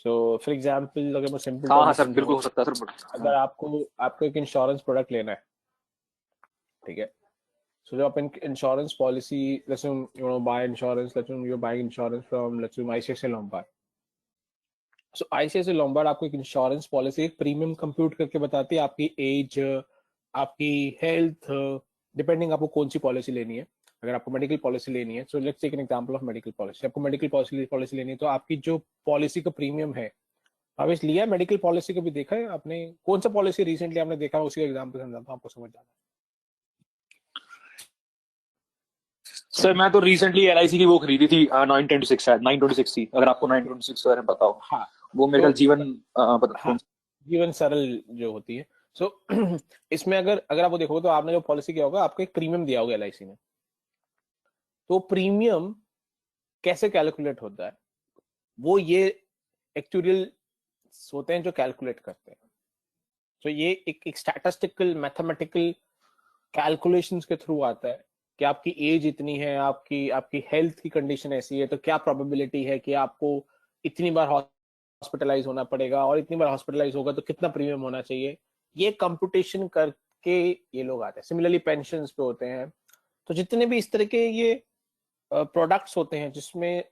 So for example, अगर मैं सिंपल हाँ सर, बिल्कुल हो सकता है सर। अगर आपको एक इंश्योरेंस प्रोडक्ट लेना है, ठीक है, so जब आप insurance policy, let's assume you want to buy insurance, let's assume you're buying insurance from, let's assume, ICICI Lombard. So ICICI Lombard आपको एक इंश्योरेंस पॉलिसी, एक प्रीमियम कंप्यूट करके बताती है, आपकी एज, आपकी हेल्थ, डिपेंडिंग आपको कौन सी पॉलिसी लेनी है। अगर आपको मेडिकल पॉलिसी लेनी है, so let's take an example of medical policy, आपको मेडिकल पॉलिसी लेनी है, तो आपकी जो पॉलिसी का प्रीमियम है, आपने लिया मेडिकल पॉलिसी, कभी देखा है आपने, कौन सा पॉलिसी रिसेंटली आपने देखा, उसी एग्जांपल समझाता हूं, आपको समझ जाना। सर मैं तो रिसेंटली एलआईसी की वो खरीदी थी 926, शायद 926 थी, अगर आपको 926 के बारे में पता हो। हाँ, वो मेरे ख्याल जीवन हाँ, जीवन सरल जो होती है। सो इसमें अगर आप वो देखोगे, तो आपने जो पॉलिसी किया होगा, आपको एक प्रीमियम दिया होगा एलआईसी ने, तो प्रीमियम कैसे कैलकुलेट होता है, वो ये एक्चुअल होते हैं जो कैलकुलेट करते हैं। तो ये एक स्टैटिस्टिकल मैथमेटिकल कैलकुलेशंस के थ्रू आता है कि आपकी एज इतनी है, आपकी हेल्थ की कंडीशन ऐसी है, तो क्या प्रोबेबिलिटी है कि आपको इतनी बार हॉस्पिटलाइज होना पड़ेगा, और इतनी बार हॉस्पिटलाइज होगा तो कितना प्रीमियम होना चाहिए, ये कंप्यूटेशन करके ये लोग आते हैं। सिमिलरली पेंशन्स पे होते हैं। तो जितने भी इस तरह के ये प्रोडक्ट्स होते हैं जिसमें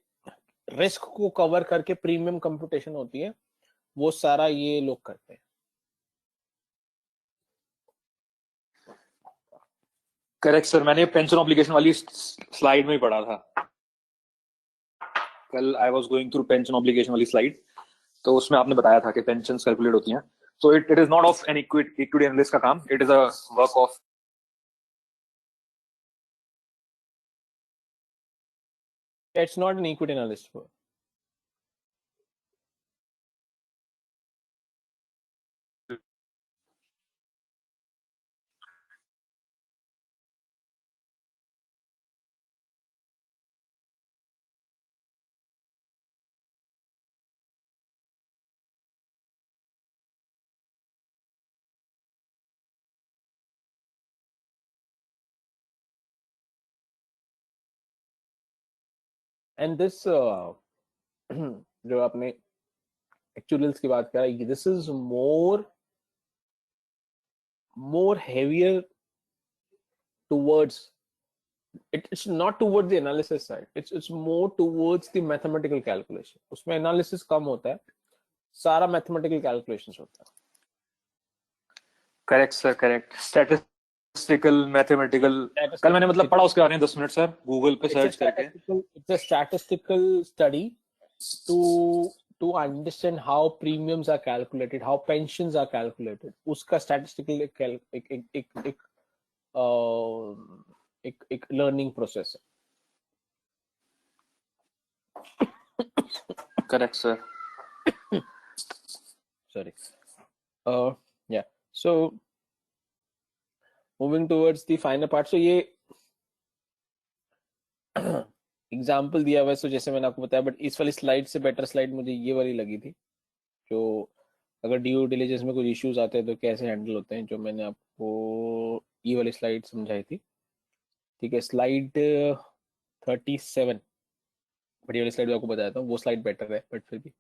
रिस्क को कवर करके प्रीमियम कंप्यूटेशन होती है, वो सारा ये लोग करते हैं। करेक्ट सर, मैंने पेंशन ऑब्लिगेशन वाली स्लाइड में ही पढ़ा था कल, I was going through pension obligation वाली स्लाइड, तो उसमें आपने बताया था कि पेंशन कैलकुलेट होती हैं। So it is not of an equity analyst का काम, it is a work of It's not an equity analyst work. And this जो आपने एक्चुअल्स की बात करा, this is more heavier towards it's not towards the analysis side, it's more towards the mathematical calculation. उसमें analysis कम होता है, सारा mathematical calculations होता है. Correct sir, correct. Statistical, mathematical. कल मैंने मतलब पढ़ा उसके बारे में 10 मिनट सर, गूगल पे सर्च करके. It's a statistical study to understand how premiums are calculated, how pensions are calculated. उसका statistical एक learning process है. Correct sir. Sorry. Yeah. So moving towards the final part. So ये example दिया हुआ है. सो जैसे मैंने आपको बताया, बट इस वाली स्लाइड से बेटर स्लाइड मुझे ये वाली लगी थी, जो अगर ड्यू डिलिजेंस में कुछ इश्यूज आते हैं तो कैसे हैंडल होते हैं, जो मैंने आपको ये वाली स्लाइड समझाई थी. ठीक है, स्लाइड 37, बड़ी वाली स्लाइड आपको बताया था, वो स्लाइड बेटर है बट फिर भी.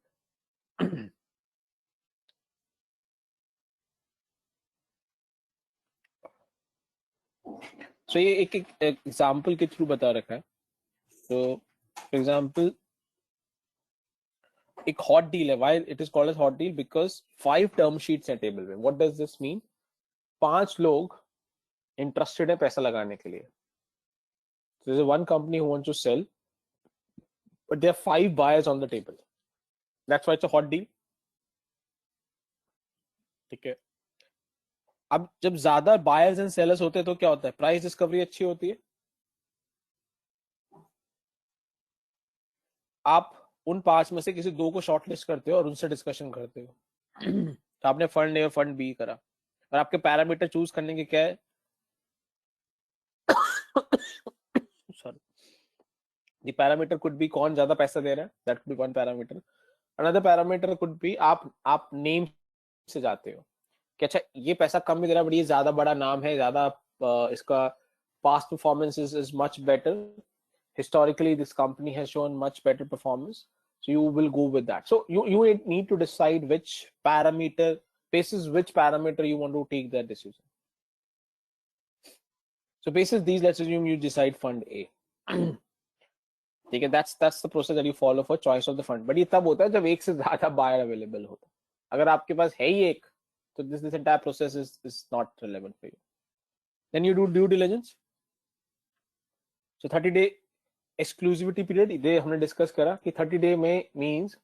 सो ये एक एग्जाम्पल के थ्रू बता रखा है. तो फॉर एग्जाम्पल एक हॉट डील है. Why it is called as hot deal? Because 5 term sheets हैं टेबल पे. What does this mean? 5 लोग इंटरेस्टेड है पैसा लगाने के लिए. There is one company who wants to sell, but there are 5 buyers on the table. That's why it's a hot deal. ठीक है. अब जब ज्यादा बायर्स एंड सेलर्स होते हैं तो क्या होता है? प्राइस डिस्कवरी अच्छी होती है. आप उन 5 में से किसी 2 को शॉर्टलिस्ट करते हो और उनसे डिस्कशन करते हो. तो आपने फंड ए और फंड बी करा, और आपके पैरामीटर चूज करने के क्या है? Sorry, the parameter could be कौन ज्यादा पैसा दे रहा है. That could be one parameter. Another parameter could be आप नेम से जाते हो कि अच्छा ये पैसा कम भी दे रहा है बट ये ज्यादा बड़ा नाम है, ज्यादा इसका past performance is much better. Historically this company has shown much better performance, so you will go with that. So you need to decide which parameter, basis which parameter you want to take that decision. So basis these, let's assume you decide fund A. ठीक है, that's the process that you follow for choice of the fund. but ये तब होता है जब एक से ज्यादा buyer available होता है. अगर आपके पास है ही एक, तो this entire process is not relevant for you. Then you do due diligence. So 30 day exclusivity period ये हमने डिस्कस करा कि 30 डे में means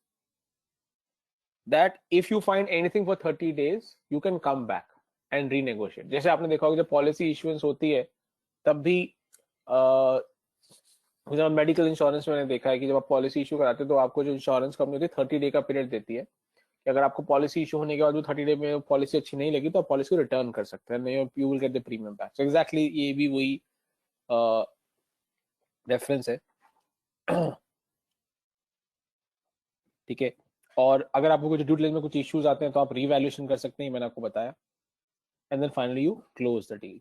that if you find anything for 30 days you can come back and renegotiate. जैसे आपने देखा होगा जब पॉलिसी इश्यूएंस होती है तब भी मेडिकल इंश्योरेंस में मैंने देखा है कि जब आप पॉलिसी इशू कराते हो तो आपको जो इंश्योरेंस कंपनी होती है 30 डे का पीरियड देती है कि अगर आपको पॉलिसी इशू होने के बाद 30 डे में पॉलिसी अच्छी नहीं लगी तो आप पॉलिसी को रिटर्न कर सकते हैं, नहीं you will get the premium back. So exactly ये भी वही रेफरेंस है. ठीक है. और अगर आपको कुछ ड्यू डिलिजेंस में कुछ इश्यूज आते हैं तो आप रीवैल्यूएशन कर सकते हैं, मैंने आपको बताया. And then finally you close the deal.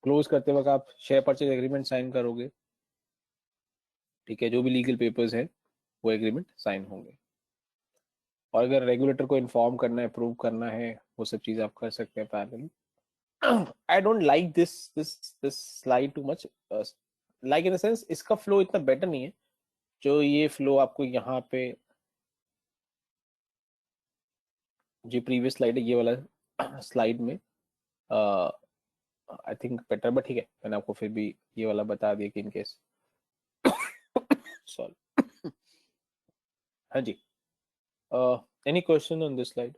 Close करते वक्त आप शेयर परचेज एग्रीमेंट साइन करोगे. ठीक है, जो भी लीगल पेपर्स है वो एग्रीमेंट साइन होंगे. और अगर रेगुलेटर को इन्फॉर्म करना है, प्रूव करना है, वो सब चीज आप कर सकते हैं parallelly. I don't like this slide too much, like in the sense इसका फ्लो इतना बेटर नहीं है जो ये फ्लो आपको यहाँ पे जो प्रीवियस स्लाइड है ये वाला स्लाइड में आई थिंक बेटर. बट ठीक है, मैंने आपको फिर भी ये वाला बता दिया कि इन केस. सॉरी. हाँ जी, any question on this slide?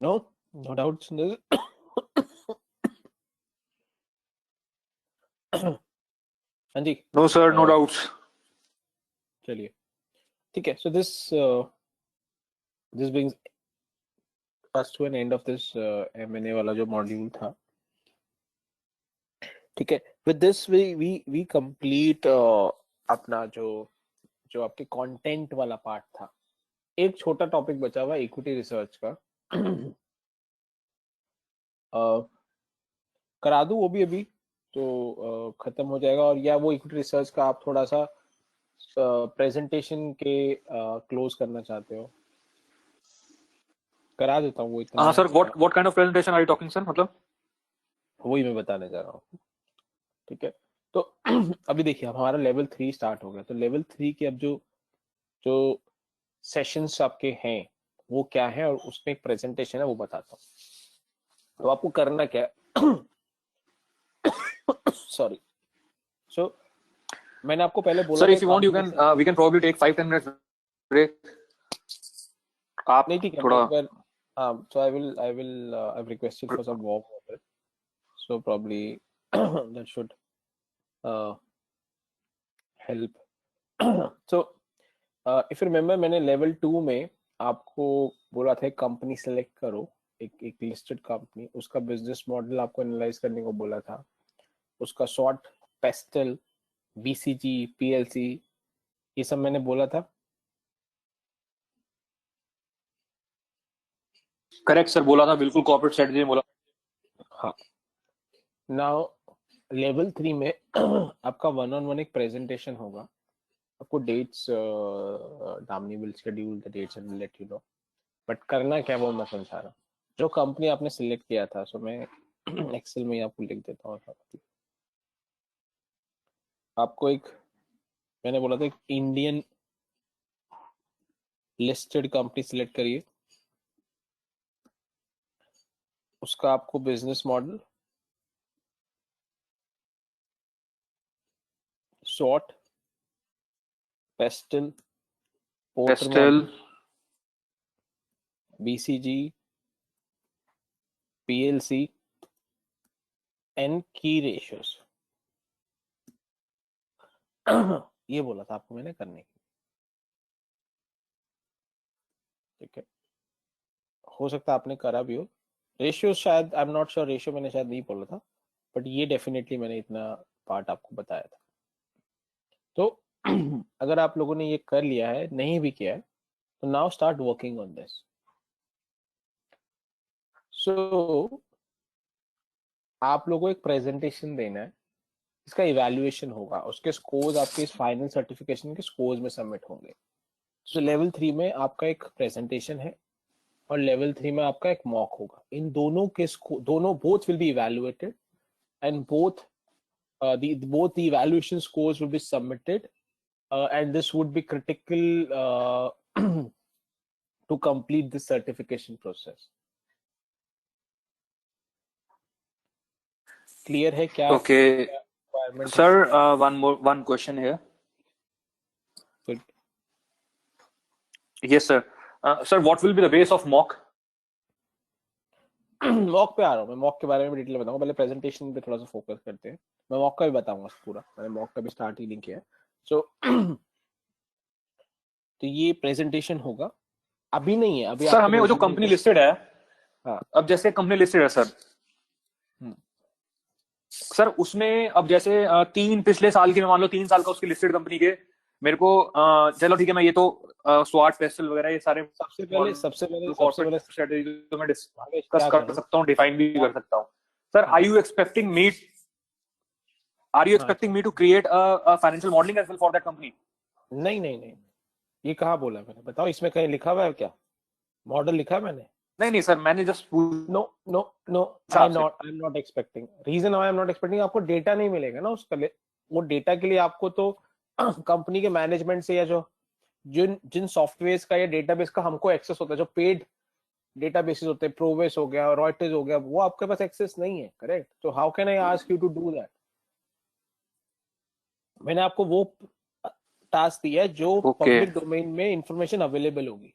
No doubts in this. हाँ जी, No, sir, no uh, doubts. चलिए ठीक है. So this brings us to an end of this M&A वाला जो मॉड्यूल था. ठीक है. With this we complete अपना जो आपके कंटेंट वाला पार्ट था. एक छोटा टॉपिक बचा हुआ इक्विटी रिसर्च का. करा दूं वो भी अभी तो खत्म हो जाएगा. और या वो इक्विटी रिसर्च का आप थोड़ा सा प्रेजेंटेशन के क्लोज करना चाहते हो, करा देता हूँ वो. इतना हाँ sir, what kind of presentation are you talking, sir? मतलब वही मैं बताने जा रहा हूँ. ठीक है. तो अभी देखिए, अब हमारा लेवल 3 स्टार्ट हो गया. तो लेवल 3 के अब जो सेशंस आपके हैं वो क्या है, और उसमें एक प्रेजेंटेशन है वो बताता हूँ. तो आपको करना क्या है. सॉरी. सो मैंने आपको पहले बोला sir, था if you want, you can we can probably take 5-10 minutes break. आप नहीं ठीक है. थोड़ा मैं so I will I've requested for some warm water, so probably that should help. So if you remember, मैंने लेवल 2 में आपको बोला था एक कंपनी सेलेक्ट करो, एक लिस्टेड कंपनी. उसका बिजनेस मॉडल आपको एनालाइज करने को बोला था. उसका शॉर्ट, पेस्टल, बीसीजी, पीएलसी, ये सब मैंने बोला था. करेक्ट सर, बोला था बिल्कुल, कॉर्पोरेट स्ट्रेटजी बोला. हाँ. नाउ लेवल 3 में आपका 1-on-1 एक प्रेजेंटेशन होगा. आपको dates Damini will schedule the dates and will let you know. But करना क्या वो मैं समझा रहा हूँ. जो कंपनी आपने सिलेक्ट किया था, सो मैं एक्सेल में ही आपको लिख देता हूँ. आपको एक, मैंने बोला था एक इंडियन लिस्टेड कंपनी सिलेक्ट करिए. उसका आपको business model, short, pastel, porter pastel, model, BCG, PLC and की रेशियोज, ये बोला था आपको मैंने करने की. ठीक है. हो सकता है आपने करा भी हो. रेशियो शायद, आई एम नॉट श्योर, रेशियो मैंने शायद नहीं बोला था, बट ये डेफिनेटली मैंने इतना पार्ट आपको बताया था. तो अगर आप लोगों ने ये कर लिया है, नहीं भी किया है, तो now start working on this. So आप लोगों को एक प्रेजेंटेशन देना है. इसका इवैल्यूएशन होगा. उसके स्कोर्स आपके इस फाइनल सर्टिफिकेशन के स्कोर्स में सबमिट होंगे. सो लेवल 3 में आपका एक प्रेजेंटेशन है और लेवल 3 में आपका एक मॉक होगा. इन दोनों के दोनों both will be evaluated and both the evaluation scores will be submitted, and this would be critical to complete the certification process. Clear है क्या? Okay requirement sir. one question here. है? Yes sir. Sir, what will be the base of mock? Mock पे आ रहा हूँ मैं. Mock के बारे में डिटेल बताऊंगा. पहले प्रेजेंटेशन पे थोड़ा सा फोकस करते हैं. मैं मॉक का भी बताऊंगा पूरा. मैंने मॉक का भी स्टार्ट ही नहीं किया है. सो तो ये प्रेजेंटेशन होगा. अभी नहीं है. अभी सर हमें वो जो resume कंपनी लिस्टेड है, हाँ. अब जैसे कंपनी लिस्टेड है सर, सर उसमें अब जैसे 3 पिछले साल की, मैं मान लो 3 साल का उसकी लिस्टेड कंपनी के, मेरे को चलो ठीक है, मैं ये तो स्वाट पेस्टल वगैरह ये सारे सबसे पहले कॉर्पोरेट स्ट्रेटजी तो मैं डिस्कस क्या कर करूं? सकता हूँ, डिफाइन भी कर सकता हूँ. Sir are you expecting me to create a financial modelling as well for that company? नहीं, ये कहाँ बोला मैंने? बताओ, इसमें कहीं लिखा हुआ है क्या? मॉडल लिखा है मैंने? नहीं सर, मैंने just no, I am not expecting. Reason I am not expecting, आपको डेटा नहीं मिलेगा ना उसका. वो डेटा के लिए आपको तो कंपनी के मैनेजमेंट से, या जो जिन सॉफ्टवेयर का या डेटाबेस का हमको एक्सेस होता है, जो पेड डेटाबेसेस होते हैं, प्रोवेस हो गया, रॉयटर्स हो गया, वो आपके पास एक्सेस नहीं है. करेक्ट. तो how can I ask you to do that? मैंने आपको वो टास्क दिया है जो ओके पब्लिक डोमेन में इंफॉर्मेशन अवेलेबल होगी.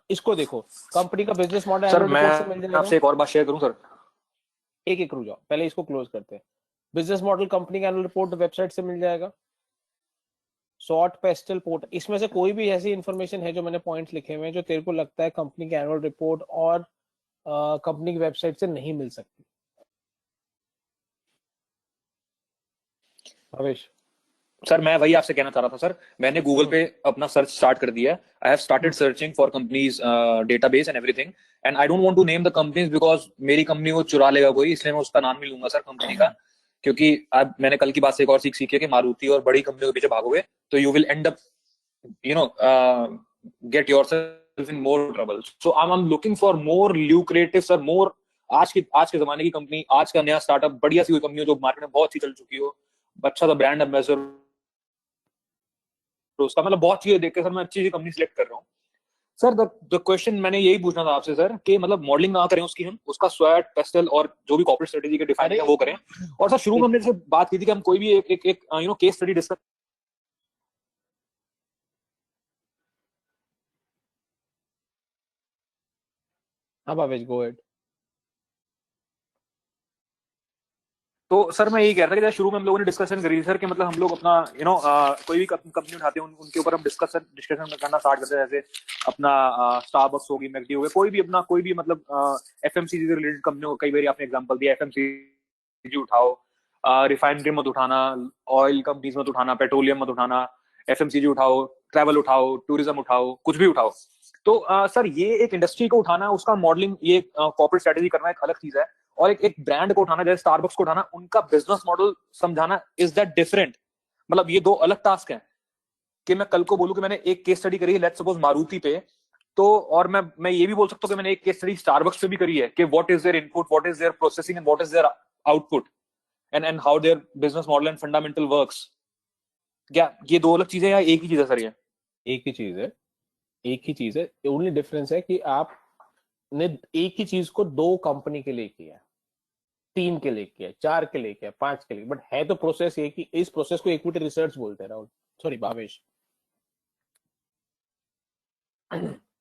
इसको देखो, कंपनी का बिजनेस मॉडल सर एनुअल मैं रिपोर्ट से मिल जाएगा। आपसे एक और बात शेयर करूं सर? एक एक रुक जाओ, पहले इसको क्लोज करते हैं। बिजनेस मॉडल कंपनी का एनुअल रिपोर्ट वेबसाइट से मिल जाएगा। सॉर्ट, पेस्टल, पोर्ट, इसमें से कोई भी ऐसी इंफॉर्मेशन है जो मैंने पॉइंट्स लिखे हुए हैं जो तेरे को लगता है कंपनी के एनुअल रिपोर्ट और कंपनी की वेबसाइट से नहीं मिल सकती? भवेश। सर मैं वही आपसे कहना चाह रहा था सर, मैंने गूगल पे अपना सर्च स्टार्ट कर दिया है। I have started searching for companies database and everything, and I don't want to name the companies because मेरी कंपनी को चुरा लेगा कोई, इसलिए मैं उसका नाम नहीं लूंगा सर कंपनी का। क्योंकि अब मैंने कल की बात से एक और सीखी है कि मारुति और बड़ी कंपनियों के पीछे भागोगे तो you will and up you know get yourself in more trouble. So I'm looking for more lucrative sir, more आज के जमाने की कंपनी, आज का नया स्टार्टअप, बढ़िया सी कोई कंपनी हो जो मार्केट में बहुत अच्छी चल चुकी हो, अच्छा सा ब्रांड एम्बेसडर उसका, मतलब बहुत चीजें देख के सर मैं अच्छी सी कंपनी सिलेक्ट कर रहा हूँ सर। द क्वेश्चन मैंने यही पूछना था आपसे सर कि मतलब मॉडलिंग ना करें उसकी, हम उसका स्वैट, पेस्टल और जो भी कॉर्पोरेट स्ट्रेटेजी के डिफाइन है वो करें। और सर शुरू में हमने जैसे बात की थी कि हम कोई भी एक केस स्टडी डिस्कस। हाँ भावेश, गो अहेड। तो सर मैं यही कह रहा था कि जैसे शुरू में हम लोगों ने डिस्कशन करी थी सर कि मतलब हम लोग अपना कोई भी कंपनी उठाते हैं उनके ऊपर हम डिस्कशन करना स्टार्ट करते हैं, जैसे अपना स्टारबक्स होगी, मैकडी हो गया, कोई भी मतलब एफएमसीजी से रिलेटेड कंपनी, कई बार आपने एग्जांपल दिया एफएमसीजी उठाओ, रिफाइनरी मत उठाना, ऑयल कंपनीज मत उठाना, पेट्रोलियम मत उठाना, एफएमसीजी उठाओ, ट्रैवल उठाओ, टूरिज्म उठाओ, कुछ भी उठाओ। तो सर ये एक इंडस्ट्री को उठाना, उसका मॉडलिंग, ये कॉर्पोरेट स्ट्रेटेजी करना एक अलग चीज है, और एक ब्रांड को उठाना जैसे स्टारबक्स को उठाना, उनका बिजनेस मॉडल समझाना, इज दैट डिफरेंट? मतलब ये दो अलग टास्क हैं कि मैं कल को बोलूं कि मैंने एक केस स्टडी करी है लेट्स सपोज मारुति पे, तो और मैं ये भी बोल सकता हूँ कि मैंने एक केस स्टडी स्टारबक्स पे भी करी है कि what is their input, what is their processing and what is their output, and how their business model and fundamental works. क्या ये दो अलग चीजें या एक ही चीज है सर? ये एक ही चीज है, एक ही चीज है। ओनली डिफरेंस है कि आपने एक ही चीज को दो कंपनी के लिए किया, 3 के लिए किया, 4 के लिए किया, 5 के लिए, बट है तो प्रोसेस एक ही। इस प्रोसेस को इक्विटी रिसर्च बोलते हैं राहुल, सॉरी भावेश।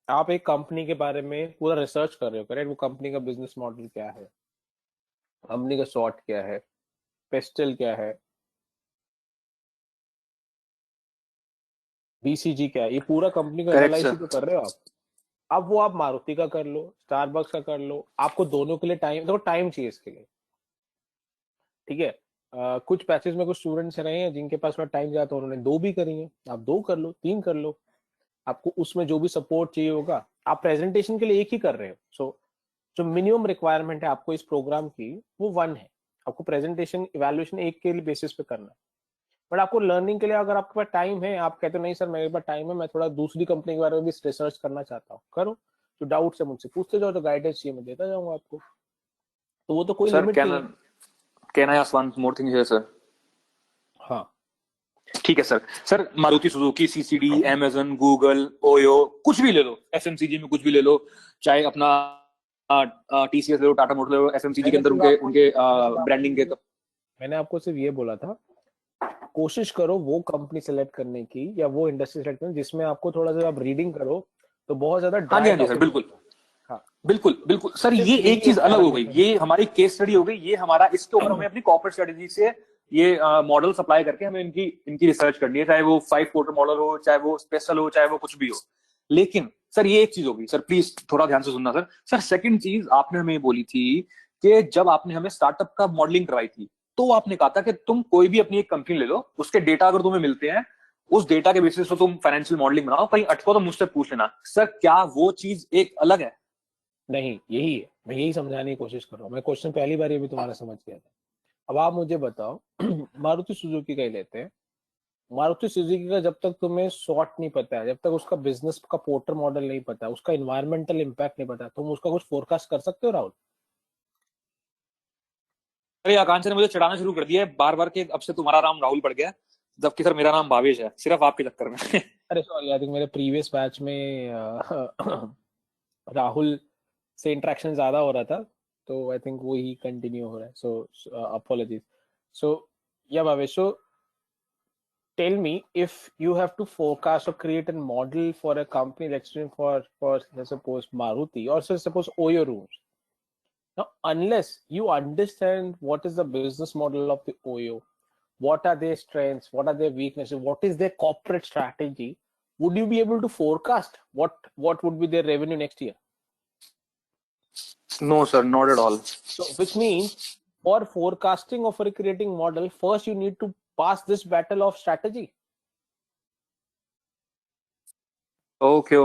आप एक कंपनी के बारे में पूरा रिसर्च कर रहे हो, करेक्ट? वो कंपनी का बिजनेस मॉडल क्या है, कंपनी का सॉर्ट क्या है, पेस्टल क्या है, बीसीजी क्या है, ये पूरा कंपनी का करेक्ट एनालिसिस सर। तो कर रहे हो आप। अब वो आप मारुति का कर लो, स्टारबक्स का कर लो, आपको दोनों के लिए टाइम, देखो टाइम चाहिए इसके लिए, ठीक है? कुछ पैसेज में कुछ स्टूडेंट्स रहे हैं जिनके पास थोड़ा टाइम ज्यादा, तो उन्होंने 2 भी करी है, आप 2 कर लो, 3 कर लो। आपको उसमें जो भी सपोर्ट चाहिए होगा, आप प्रेजेंटेशन के लिए एक ही कर रहे हो, सो जो मिनिमम रिक्वायरमेंट है आपको इस प्रोग्राम की वो 1 है। आपको प्रेजेंटेशन इवैल्यूएशन एक के लिए बेसिस पे करना है, बट आपको लर्निंग के लिए अगर आपके पास टाइम है, आप कहते हो नहीं सर मेरे पास टाइम है, मैं थोड़ा दूसरी कंपनी के बारे में भी रिसर्च करना चाहता हूँ, करो। जो डाउट है मुझसे पूछते जाओ, जो गाइडेंस चाहिए मैं देता जाऊंगा आपको, तो वो तो कोई सर लिमिट नहीं है। Can I ask one more thing here sir? हाँ। ठीक है sir. Sir Maruti Suzuki, CCD, Amazon, Google, OYO, कुछ भी ले लो, एफएमसीजी में कुछ भी ले लो, चाहे अपना टीसीएस ले लो, टाटा मोटर ले लो, एफएमसीजी के मैंने अंदर सिर्फ उनके आपको उनके ब्रांडिंग के। मैंने आपको सिर्फ ये बोला था, कोशिश करो वो कंपनी सेलेक्ट करने की या वो इंडस्ट्री सेलेक्ट करने जिसमें आपको थोड़ा सा आप रीडिंग करो तो बहुत ज्यादा ड्राई हाँ जी सर, डॉक्यूमेंट। बिल्कुल हाँ, बिल्कुल बिल्कुल सर, सिर्फ ये यही एक चीज अलग हो रिक्वायरमेंट गई, है। ये हमारी केस स्टडी हो गई, ये हमारा, इसके ऊपर हमें अपनी कॉर्पोरेट स्ट्रेटेजी से ये मॉडल सप्लाई करके हमें इनकी इनकी रिसर्च करनी है, चाहे वो 5 क्वार्टर मॉडल हो, चाहे वो स्पेशल हो, चाहे वो कुछ भी हो। लेकिन सर ये एक चीज होगी सर, प्लीज थोड़ा ध्यान से सुनना सर। सर सेकंड चीज आपने हमें बोली थी कि जब आपने हमें स्टार्टअप का मॉडलिंग करवाई थी, तो आपने कहा था कि तुम कोई भी अपनी एक कंपनी ले लो, उसके डेटा अगर तुम्हें मिलते हैं, उस डेटा के बेसिस पे तुम फाइनेंशियल मॉडलिंग बनाओ, कहीं अटको तो मुझसे पूछ लेना। सर क्या वो चीज एक अलग है? नहीं, यही है, मैं यही समझाने की कोशिश कर रहा हूँ। मैं क्वेश्चन पहली बार ये भी तुम्हारा समझ गया था। अब आप मुझे बताओ, मारुति सुजुकी का ही लेते हैं। मारुति सुजुकी का जब तक तुम्हें सॉर्ट नहीं पता है, जब तक उसका बिजनेस का पोर्टर मॉडल नहीं पता है, उसका इन्वायरमेंटल इम्पैक्ट नहीं पता, तुम उसका कुछ फोरकास्ट कर सकते हो राहुल? अरे आकांक्षा ने मुझे चिढ़ाना शुरू कर दिया है बार बार कि अब से तुम्हारा नाम राहुल पड़ गया, जबकि सर मेरा नाम भावेश है, सिर्फ आपके चक्कर में। अरे सॉरी, आई थिंक मेरे प्रीवियस बैच में राहुल से इंटरेक्शन ज्यादा हो रहा था, तो आई थिंक वो ही कंटिन्यू हो रहा है, सो अपॉलॉजीज। सो या भावेश, सो tell me, if you have to forecast or create a model for a company, let's say for let's suppose Maruti, or say suppose Oyo Rooms. Now, unless you understand what is the business model of the Oyo, what are their strengths, what are their weaknesses, what is their corporate strategy, would you be able to forecast what would be their revenue next year? No, sir, not at all. So, which means for forecasting or for creating model, first you need to pass this battle of strategy. Okay.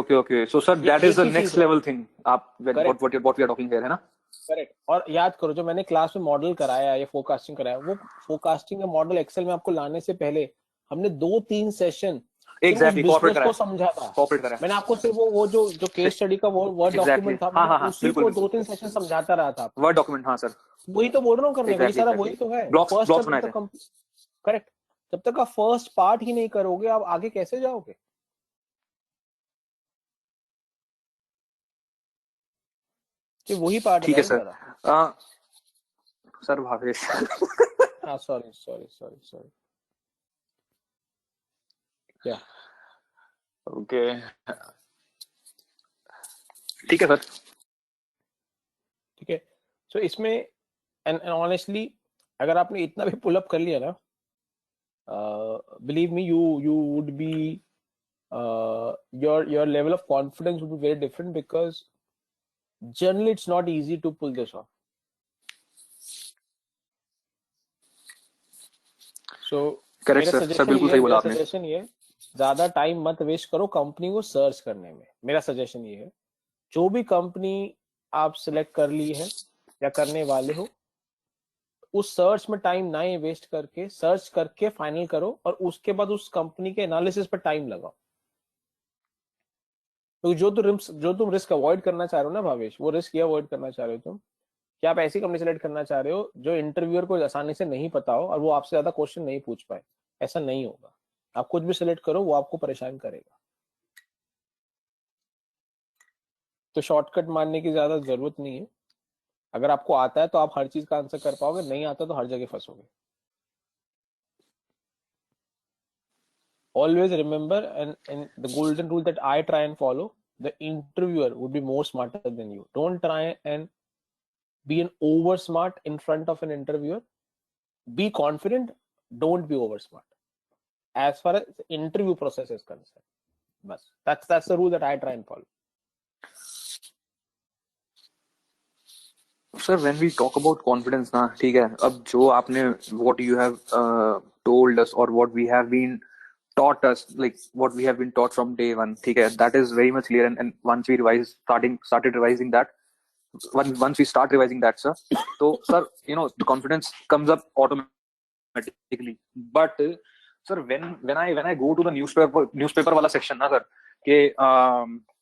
So, sir, that is the एक ही next चीज है. level thing. Correct. What we are talking here, है ना? Correct. और याद करो, जो मैंने क्लास में मॉडल कराया या फोरकास्टिंग कराया, वो फोरकास्टिंग का मॉडल एक्सेल में आपको लाने से पहले हमने 2-3 सेशन सिर्फ उस Exactly, corporate बिजनेस करा को है. समझा था. Corporate करा है. मैंने आपको सिर्फ वो जो केस स्टडी का वो वर्ड Exactly. डॉक्यूमेंट था, हाँ, मैंने उसी बिल्कुल, को बिल्कुल. 2-3 सेशन समझाता रहा था. Word document, हाँ, sir. वही तो बोल रहा हूँ करने को, ये Exactly, सारा exactly. वही तो है. Blocks फर्स्ट बनाए जब थे. तक करेक्ट, जब तक आप फर्स्ट पार्ट ही नहीं करोगे, आप आगे कैसे जाओगे? कि वही पार्ट ठीक है, है सर. सारा. सर, भावेश. हाँ, सॉरी. क्या? ओके. ठीक है, सर. ठीक है. सो इसमें एंड ऑनेस्टली अगर आपने इतना भी पुल अप कर लिया ना, believe me, you would be your level of confidence would be very different, because generally it's not easy to pull this off. So correct sir. Sir, बिल्कुल सही बोला आपने. सजेशन ये है, ज्यादा टाइम मत वेस्ट करो कंपनी को सर्च करने में. मेरा सजेशन ये है, जो भी कंपनी आप सिलेक्ट कर ली है या करने वाले हो, उस सर्च में टाइम ना वेस्ट करके सर्च करके फाइनल करो, और उसके बाद उस कंपनी के एनालिसिस पर टाइम लगाओ. तो जो तुम रिस्क अवॉइड करना चाह रहे हो ना भावेश, वो रिस्क ये अवॉइड करना चाह रहे हो तुम, कि आप ऐसी कंपनी सेलेक्ट करना चाह रहे हो जो इंटरव्यूअर को आसानी से नहीं पता हो और वो आपसे ज्यादा क्वेश्चन नहीं पूछ पाए. ऐसा नहीं होगा. आप कुछ भी सिलेक्ट करो, वो आपको परेशान करेगा. तो शॉर्टकट मारने की ज्यादा जरूरत नहीं है. अगर आपको आता है तो आप हर चीज का आंसर कर पाओगे, नहीं आता तो हर जगह फंसोगे. Always remember, and the golden rule that I try and follow, the interviewer would be more smarter than you. Don't try and be an over smart in front of an interviewer. Be confident, don't be over smart as far as the interview process is concerned. Bas, that's the rule that I try and follow. Sir, when we talk about confidence ना, ठीक है, अब जो आपने what you have told us or what we have been taught us, like what we have been taught from day one, ठीक है, that is very much clear, and once we started revising that, once we start revising that, sir, so sir, you know, the confidence comes up automatically. But sir, when I go to the newspaper वाला section ना, sir, कि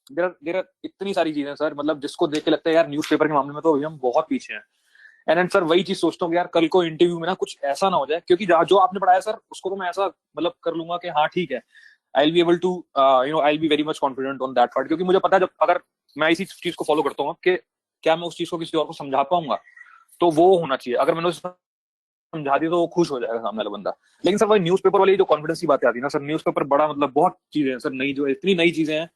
there are इतनी सारी चीजें sir, मतलब जिसको देख के लगता है यार न्यूज़पेपर के मामले में तो अभी हम बहुत पीछे हैं. एंड सर वही चीज सोचता हूँ कि यार कल को इंटरव्यू में ना कुछ ऐसा ना हो जाए, क्योंकि जो आपने पढ़ाया सर उसको तो मैं ऐसा मतलब कर लूंगा कि हाँ ठीक है, I will be able to I will be very much confident on that part, क्योंकि मुझे पता है जब अगर मैं इसी चीज को फॉलो करता हूँ कि क्या मैं उस चीज को किसी और को समझा पाऊंगा, तो वो होना चाहिए. अगर मैंने उसे समझा दी तो वो खुश हो जाएगा सामने वाला बंदा. लेकिन सर वही न्यूज़पेपर वाली जो कॉन्फिडेंस की बातें आती है ना सर, न्यूज़पेपर बड़ा मतलब बहुत चीजें हैं सर, नई जो इतनी नई चीजें हैं,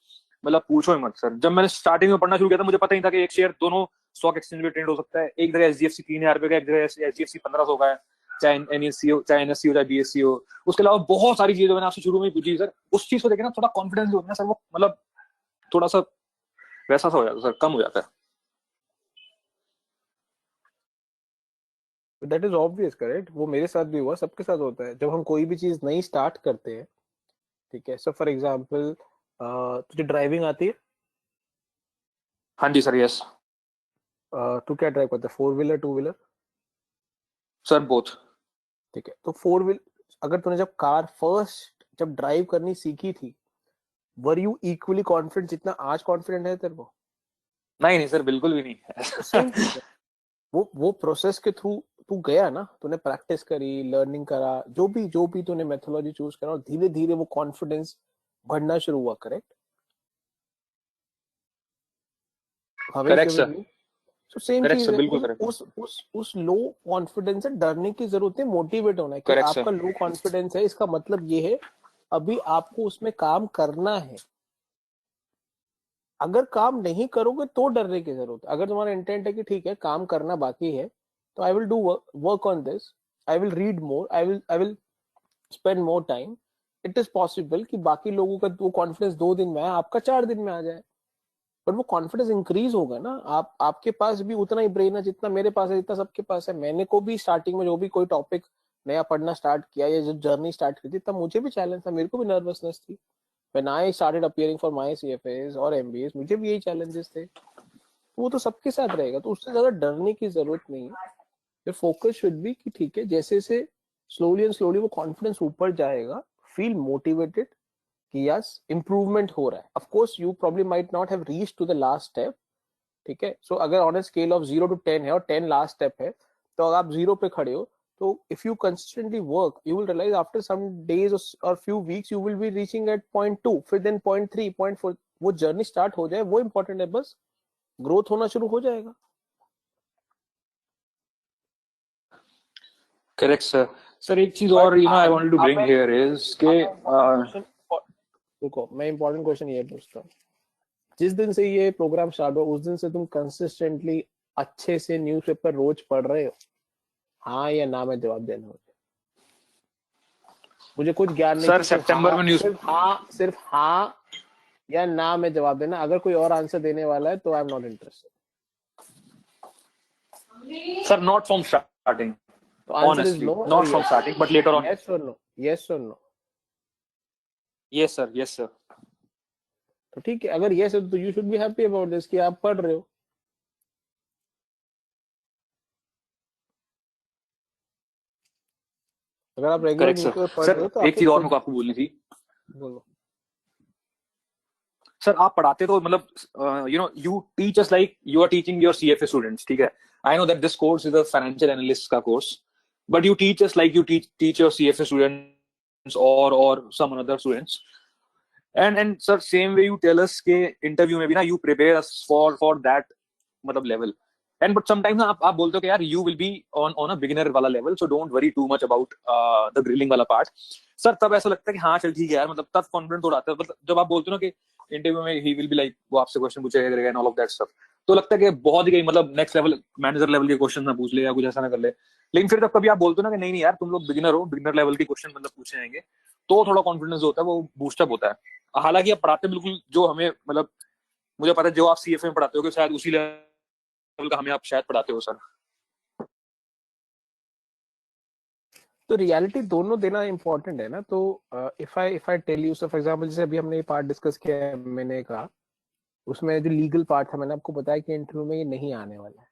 मतलब पूछो ही मत सर. जब मैंने स्टार्टिंग में पढ़ना शुरू किया था मुझे पता ही था कि एक शेयर दोनों स्टॉक एक्सचेंज में ट्रेड हो सकता है. एक जगह एचडीएफसी 3,000 रुपए का, एक जगह एचडीएफसी 1,500 का है, चाहे एनएससी हो, चाहे एनएससी हो, चाहे बीएससी हो. उसके अलावा बहुत सारी चीजें मैंने आपसे शुरू में ही पूछी सर. उस चीज को देखे ना थोड़ा कॉन्फिडेंस जो होता है सर, वो मतलब थोड़ा सा वैसा सा हो जाता है सर, कम हो जाता है. That is obvious, correct. वो मेरे साथ भी हुआ, सबके साथ होता है जब हम कोई भी चीज नई स्टार्ट करते हैं. ठीक है. सो फॉर एग्जांपल, तुझे ड्राइविंग आती है? हाँ जी सर. यस. तू क्या ड्राइव करता है, 4 व्हीलर 2 व्हीलर? Sir both. ठीक है. तो 4 व्हील, अगर तूने जब कार फर्स्ट जब ड्राइव करनी सीखी थी, वर यू इक्वली कॉन्फिडेंट जितना आज कॉन्फिडेंट है तेरे को? नहीं सर, बिल्कुल भी नहीं. वो प्रोसेस के थ्रू तू गया ना, तूने प्रैक्टिस करी, लर्निंग करा, जो भी तूने मेथोडोलॉजी चूज करा, और धीरे धीरे वो कॉन्फिडेंस बढ़ना शुरू हुआ. Correct sir. So same correct चीज सर, है, बिल्कुल करेक्ट। उस लो कॉन्फिडेंस से डरने की जरूरत है, मोटिवेट होना है कि करेक्ट सर। आपका लो कॉन्फिडेंस है, इसका मतलब ये है अभी आपको उसमें काम करना है। अगर काम नहीं करोगे तो डरने की जरूरत है। अगर तुम्हारा इंटेंट है कि ठीक है काम करना बाकी है, तो I will do work on this, I will read more, I will spend more time, it is possible कि बाकी लोगों का वो कॉन्फिडेंस 2 दिन में आए, आपका 4 दिन में आ जाए। बट वो कॉन्फिडेंस इंक्रीज होगा ना, आपके पास भी उतना ही ब्रेन है जितना मेरे पास है, जितना सबके पास है। मैंने को भी स्टार्टिंग में जो भी कोई टॉपिक नया पढ़ना स्टार्ट किया या जब जर्नी स्टार्ट की थी, तब मुझे भी चैलेंज था, मेरे को भी नर्वसनेस थी। When I started appearing for my CFS और एमबीएस, मुझे भी यही चैलेंजेस थे। तो वो तो सबके साथ रहेगा, तो उससे ज्यादा डरने की जरूरत नहीं है। फिर फोकस शुड बी कि ठीक है, जैसे जैसे स्लोली एंड स्लोली वो कॉन्फिडेंस ऊपर जाएगा, फील मोटिवेटेड कि यस इम्प्रूवमेंट हो रहा है। Of course you probably might not have reach to the last step, ठीक है। सो अगर on a scale of 0 to 10 है और 10 लास्ट स्टेप है, तो अगर आप 0 पे खड़े हो, तो if you consistently work you will realise after some days और few weeks you will be reaching at .2, फिर देन .3, .4, वो जर्नी स्टार्ट हो जाए, वो इंपॉर्टेंट है। बस ग्रोथ होना शुरू हो जाएगा। Correct sir. सर एक चीज बट और I wanted to bring here is के रुको, मैं इंपॉर्टेंट क्वेश्चन ये पूछता हूँ। जिस दिन से ये प्रोग्राम स्टार्ट हो उस दिन से तुम कंसिस्टेंटली अच्छे से न्यूज़पेपर रोज पढ़ रहे हो? हाँ या ना में जवाब देना मुझे। मुझे कुछ ज्ञान नहीं सर चाहिए, सितंबर में न्यूज सिर्फ हाँ या ना में जवाब देना। अगर कोई और आंसर देने वाला है तो I am not interested. Sir not from starting, तो आंसर इज honestly नो और not from yes? starting but later on. Yes और नो, यस और no. yes sir, yes sir. तो ठीक है, अगर यस है तो you should be happy about this कि आप पढ़ रहे हो। अगर आप रेगुलर करेक्ट न्यूज़पेपर सर। पढ़ रहे सर हो तो एक आपको चीज और खुद मेरे को आपको बोलनी थी। बोलो। सर आप पढ़ाते तो मतलब you teach us like you are teaching your CFA students, ठीक है। I know that this course is a financial analyst का कोर्स, but you teach us like you teach your CFA students और some other students, and sir same way you tell us के interview में भी ना you prepare us for that मतलब level. And but sometimes आप बोलते हो कि यार you will be on a beginner वाला level, so don't worry too much about the grilling वाला पार्ट। सर तब ऐसा लगता है कि हाँ चल ठीक है यार, मतलब तब कॉन्फिडेंस थोड़ा आता है। मतलब जब आप बोलते हो ना कि इंटरव्यू में ही विल बी लाइक वो आपसे क्वेश्चन पूछेगा करेगा and all of that stuff, तो लगता है कि बहुत ही मतलब नेक्स्ट लेवल मैनेजर लेवल के क्वेश्चन ना पूछ ले या कुछ ऐसा ना कर ले। लेकिन फिर जब कभी आप बोलते हो ना कि नहीं नहीं यार तुम लोग बिगिनर हो, बिगिनर लेवल के क्वेश्चन मतलब पूछे जाएंगे, तो थोड़ा कॉन्फिडेंस होता है वो बूस्टअप होता है। हालांकि आप पढ़ाते बिल्कुल जो हमें मतलब मुझे पता है जो आप सीएफए में पढ़ाते हो कि शायद उसी लेवल का हमें आप शायद पढ़ाते हो सर। तो रियलिटी दोनों देना इंपॉर्टेंट है ना। तो if I tell you, so for example जैसे अभी हमने ये पार्ट डिस्कस किया है, मैंने कहा उसमें जो लीगल पार्ट था मैंने आपको बताया कि इंटरव्यू में ये नहीं आने वाला है।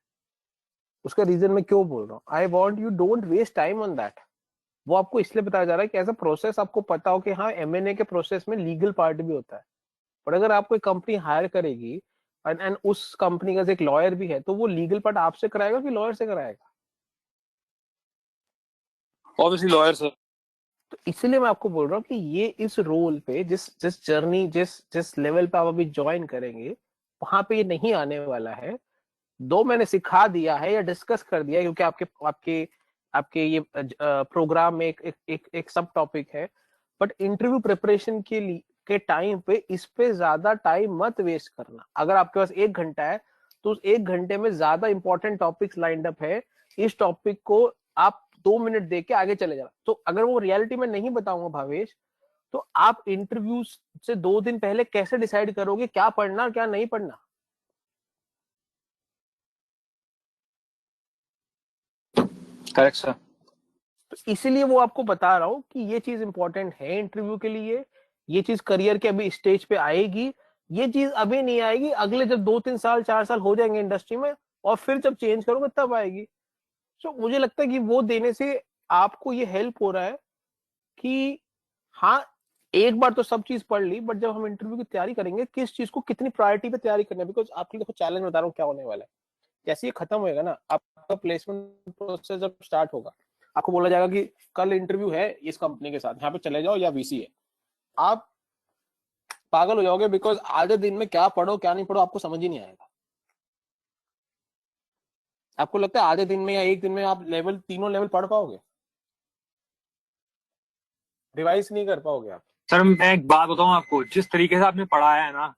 उसका रीजन मैं क्यों बोल रहा हूँ, I want you don't waste time on that. वो आपको इसलिए बताया जा रहा है कि एज अ प्रोसेस आपको पता हो कि हाँ एमएनए के प्रोसेस में लीगल पार्ट भी होता है। पर अगर आप कोई कंपनी हायर करेगी एंड उस कंपनी का एक लॉयर भी है, तो वो लीगल पार्ट आपसे कराएगा कि लॉयर से कराएगा? Obviously lawyer sir. तो इसलिए मैं आपको बोल रहा हूँ कि ये इस रोल पे जिस जिस जर्नी जिस जिस लेवल पे आप अभी ज्वाइन करेंगे वहां पे ये नहीं आने वाला है। दो मैंने सिखा दिया है या डिस्कस कर दिया है, क्योंकि आपके आपके आपके ये प्रोग्राम में एक सब टॉपिक है। बट इंटरव्यू प्रिपरेशन के लिए के टाइम पे इस पे ज्यादा टाइम मत वेस्ट करना। अगर आपके पास 1 घंटा है तो उस 1 घंटे में ज्यादा इंपॉर्टेंट टॉपिक्स लाइंड अप है, इस टॉपिक को आप 2 मिनट दे के आगे चले जाना। तो अगर वो रियलिटी में नहीं बताऊंगा भावेश, तो आप इंटरव्यू से 2 दिन पहले कैसे डिसाइड करोगे क्या पढ़ना और क्या नहीं पढ़ना? Correct sir. तो इसीलिए वो आपको बता रहा हूं कि ये चीज इंपॉर्टेंट है इंटरव्यू के लिए। ये चीज करियर के अभी स्टेज पे आएगी, ये चीज अभी नहीं आएगी, अगले जब 2-3 साल 4 साल हो जाएंगे इंडस्ट्री में और फिर जब चेंज करोगे तब आएगी। सो मुझे लगता है कि वो देने से आपको ये हेल्प हो रहा है कि हाँ एक बार तो सब चीज पढ़ ली, बट जब हम इंटरव्यू की तैयारी करेंगे किस चीज को कितनी प्रायोरिटी पे तैयारी करना है। बिकॉज आपके लिए देखो चैलेंज बता रहा हूँ क्या होने वाला है। जैसे ये खत्म होएगा ना, आपका प्लेसमेंट प्रोसेस जब स्टार्ट होगा, आपको बोला जाएगा कि कल इंटरव्यू है इस कंपनी के साथ, यहाँ पे चले जाओ या वीसी है। आप पागल हो जाओगे, बिकॉज आधे दिन में क्या पढ़ो क्या नहीं पढ़ो आपको समझ ही नहीं आएगा। आपको लगता है आधे दिन में या एक दिन में आप तीनों लेवल पढ़ पाओगे? रिवाइज नहीं कर पाओगे आप। सर मैं एक बात बताऊं आपको, जिस तरीके से आपने पढ़ाया है ना,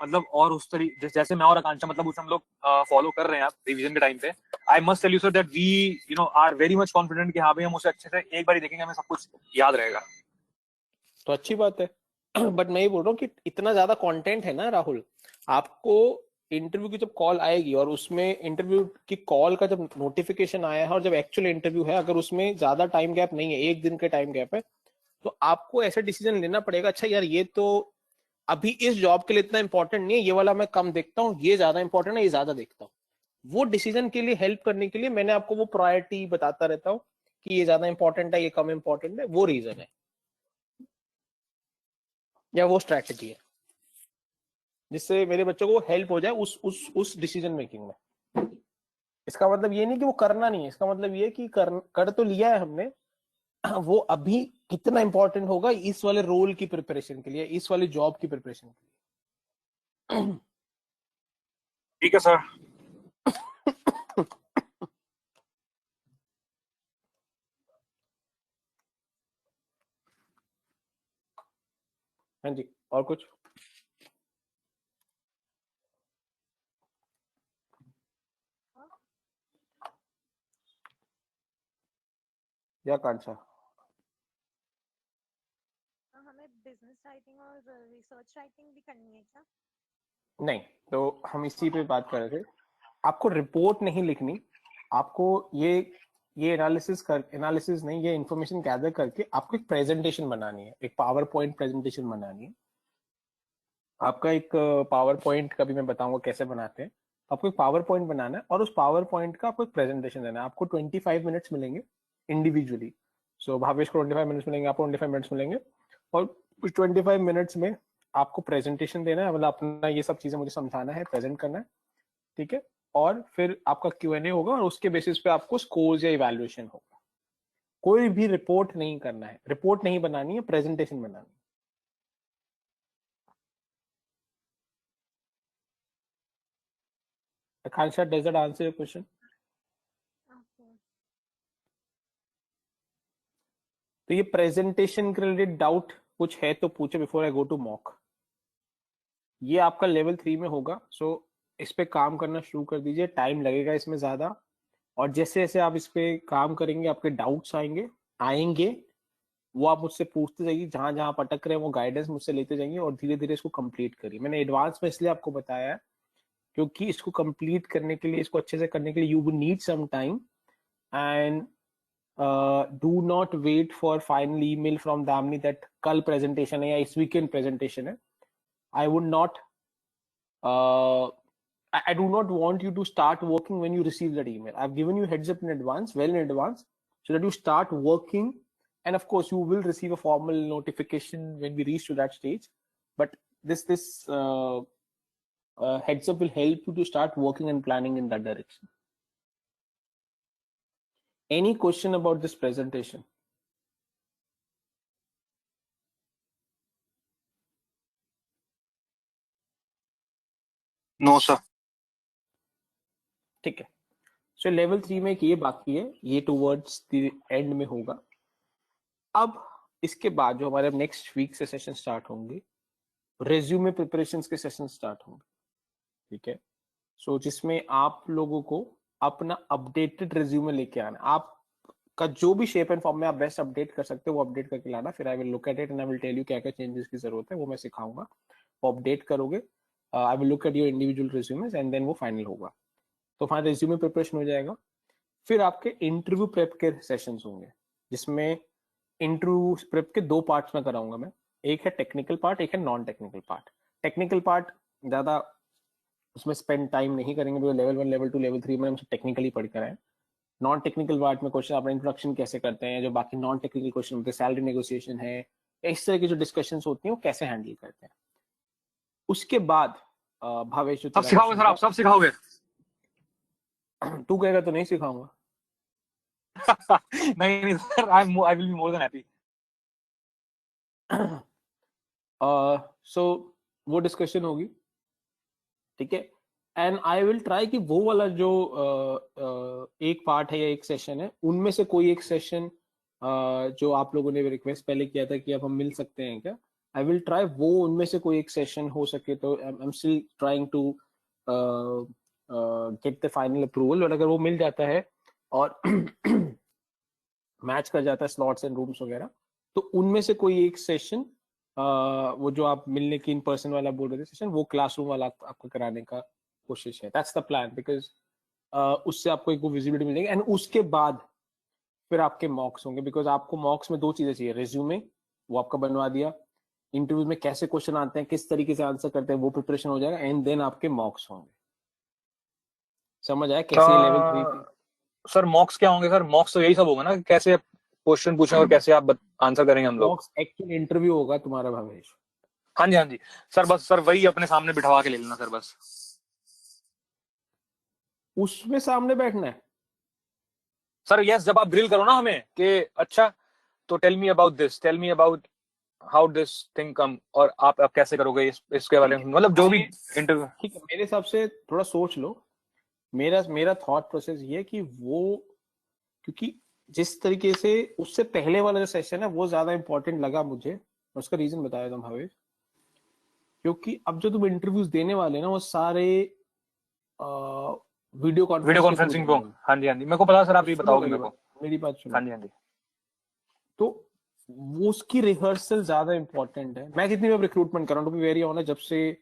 मतलब और उस तरीके जैसे मैं और आकांक्षा मतलब उसे हम लोग फॉलो कर रहे हैं आप रिवीजन के टाइम पे, I must tell you sir that we are very much confident कि हाँ भाई हम उसे अच्छे से एक बार ही देखेंगे, हमें सब कुछ याद रहेगा। तो अच्छी बात है। बट मैं ये बोल रहा हूँ कि इतना ज्यादा कंटेंट है ना राहुल, आपको इंटरव्यू की जब कॉल आएगी और उसमें इंटरव्यू की कॉल का जब नोटिफिकेशन आया है और जब एक्चुअल इंटरव्यू है, अगर उसमें ज्यादा टाइम गैप नहीं है, एक दिन के टाइम गैप है, तो आपको ऐसा डिसीजन लेना पड़ेगा, अच्छा यार ये तो अभी इस जॉब के लिए इतना इंपॉर्टेंट नहीं है, ये वाला मैं कम देखता हूँ, ये ज्यादा इंपॉर्टेंट है, ये ज्यादा देखता हूँ। वो डिसीजन के लिए हेल्प करने के लिए मैंने आपको वो प्रायोरिटी बताता रहता हूँ कि ये ज्यादा इंपॉर्टेंट है, ये कम इंपॉर्टेंट है, वो रीजन है या वो स्ट्रैटेजी है जिससे मेरे बच्चों को हेल्प हो जाए उस डिसीजन मेकिंग में। इसका मतलब ये नहीं कि वो करना नहीं है, इसका मतलब ये कि कर तो लिया है हमने, वो अभी कितना इंपॉर्टेंट होगा इस वाले रोल की प्रिपरेशन के लिए, इस वाली जॉब की प्रिपरेशन के लिए। ठीक है सर। हाँ जी, और कुछ? या कांक्षा? हमें बिजनेस राइटिंग और रिसर्च राइटिंग भी करनी है क्या? नहीं, तो हम इसी पे बात कर रहे थे। आपको रिपोर्ट नहीं लिखनी, आपको ये एनालिसिस नहीं, ये इंफॉर्मेशन गैदर करके आपको एक प्रेजेंटेशन बनानी है, एक पावर पॉइंट प्रेजेंटेशन बनानी है। आपका एक पावर पॉइंट का भी मैं बताऊंगा कैसे बनाते हैं। आपको एक पावर पॉइंट बनाना है और उस पावर पॉइंट का आपको एक प्रेजेंटेशन देना है। आपको 25 मिनट्स मिलेंगे इंडिविजुअली। सो भावेश को 25 मिनट्स मिलेंगे, आपको 25 मिनट्स मिलेंगे, और उस 25 मिनट्स में आपको प्रेजेंटेशन देना है, मतलब अपना ये सब चीजें मुझे समझाना है, प्रेजेंट करना है, ठीक है। और फिर आपका Q&A होगा और उसके बेसिस पे आपको स्कोर्स या इवैल्यूएशन होगा। कोई भी रिपोर्ट नहीं करना है, रिपोर्ट नहीं बनानी है, प्रेजेंटेशन बनानी है। Akansha, does that answer your question? तो ये प्रेजेंटेशन के रिलेटेड डाउट कुछ है तो पूछे before I go to mock. ये आपका लेवल 3 में होगा, सो इस पे काम करना शुरू कर दीजिए, टाइम लगेगा इसमें ज्यादा, और जैसे जैसे आप इस पे काम करेंगे आपके डाउट्स आएंगे आएंगे वो आप मुझसे पूछते जाइए, जहां जहां आप अटक रहे हैं वो गाइडेंस मुझसे लेते जाइए और धीरे धीरे इसको कंप्लीट करिए। मैंने एडवांस में इसलिए आपको बताया है क्योंकि इसको कंप्लीट करने के लिए, इसको अच्छे से करने के लिए you will need some time, and do not wait for final email from Damini that कल प्रेजेंटेशन है या इस वीकेंड प्रेजेंटेशन है। I would not I do not want you to start working when you receive that email. I've given you heads up in advance, well in advance, so that you start working. And of course, you will receive a formal notification when we reach to that stage. But this heads up will help you to start working and planning in that direction. Any question about this presentation? No sir. ठीक है, सो level 3 में ये बाकी है, ये towards the end में होगा। अब इसके बाद जो हमारे नेक्स्ट वीक से सेशन स्टार्ट होंगे, रेज्यूमे प्रिपरेशन के सेशन स्टार्ट होंगे, ठीक है। सो जिसमें आप लोगों को अपना अपडेटेड रेज्यूमे लेके आना, आप का जो भी शेप एंड फॉर्म में आप बेस्ट अपडेट कर सकते हो वो अपडेट करके लाना। फिर I will look at it and I will tell you क्या क्या चेंजेस की जरूरत है, वो मैं सिखाऊंगा। वो अपडेट करोगे, I will look at your individual resumes and then वो फाइनल होगा। तो हमारा रेज्यूमे प्रिपरेशन हो जाएगा। फिर आपके इंटरव्यू प्रेप के सेशंस होंगे, जिसमें इंटरव्यू प्रेप के 2 पार्ट्स में कराऊंगा मैं। एक है टेक्निकल पार्ट, एक है non technical part. Technical part ज्यादा उसमें स्पेंड टाइम नहीं करेंगे, तो लेवल 1 लेवल 2 लेवल 3 में हम टेक्निकली पढ़ कर आए। नॉन टेक्निकल पार्ट में क्वेश्चन अपना इंट्रोडक्शन कैसे करते हैं, जो बाकी नॉन टेक्निकल क्वेश्चन होते हैं, सैलरी नेगोशिएशन है, इस तरह की जो डिस्कशन होती है वो कैसे हैंडल करते हैं। उसके बाद भावेश जो सब तेरा सिखाओगे क्वेश्चन सर, आप सब सिखाओगे? था, तू कहेगा तो नहीं सिखाऊंगा। नहीं नहीं sir, I will be more than happy. So वो डिस्कशन होगी, ठीक है। एंड आई विल ट्राई कि वो वाला जो एक पार्ट है या एक सेशन है, उनमें से कोई एक सेशन जो आप लोगों ने रिक्वेस्ट पहले किया था कि अब हम मिल सकते हैं क्या, आई विल ट्राई वो उनमें से कोई एक सेशन हो सके तो I am still trying to get the final approval, और अगर वो मिल जाता है और मैच कर जाता है स्लॉट्स एंड रूम्स वगैरह, तो उनमें से कोई एक सेशन वो जो आप मिलने की इन पर्सन वाला बोल रहे थे सेशन, वो क्लासरूम वाला आपको कराने का कोशिश है। दैट्स द प्लान, बिकॉज उससे आपको एक वो विजिबिलिटी मिलेगी, एंड उसके बाद फिर आपके मॉक्स होंगे, बिकॉज आपको मॉक्स में दो चीजें चाहिए, रिज्यूमे वो आपका बनवा दिया, इंटरव्यू में कैसे क्वेश्चन आते हैं, किस तरीके से आंसर करते हैं, वो प्रिपरेशन हो जाएगा, एंड देन आपके मॉक्स होंगे। समझ आया कैसे लेवल 3 सर मॉक्स क्या होंगे सर? मॉक्स तो यही सब होगा ना, कैसे क्वेश्चन पूछेंगे और कैसे आप आंसर करेंगे हम लोग? मॉक्स एक्चुअल इंटरव्यू होगा तुम्हारा भावेश। हाँ जी हाँ जी सर, बस सर वही अपने सामने बिठवा के ले लेना सर बस। उसमें सामने बैठना है सर यस, जब आप ग्रिल करो ना हमें कि अच्छा तो tell me about this, tell me about how this thing come, और आप कैसे करोगे इसके बारे में, मतलब जो भी इंटरव्यू। ठीक है, मेरे हिसाब से थोड़ा सोच लो। मेरा थॉट प्रोसेस ये है कि वो, क्योंकि जिस तरीके से उससे पहले वाला जो सेशन है वो ज्यादा इंपॉर्टेंट लगा मुझे, उसका रीजन बताया था भावेश, क्योंकि अब जो तुम इंटरव्यूज देने वाले ना वो सारे वीडियो कॉन्फ्रेंसिंग को। हाँ जी मेरे को पता सर, आप ये बताओगे मेरे को। मेरी बात सुनो। हाँ जी तो वो उसकी रिहर्सल ज्यादा इंपॉर्टेंट है। मैं जितनी भी रिक्रूटमेंट कर रहा हूँ टू बी वेरी ऑनेस्ट, जब से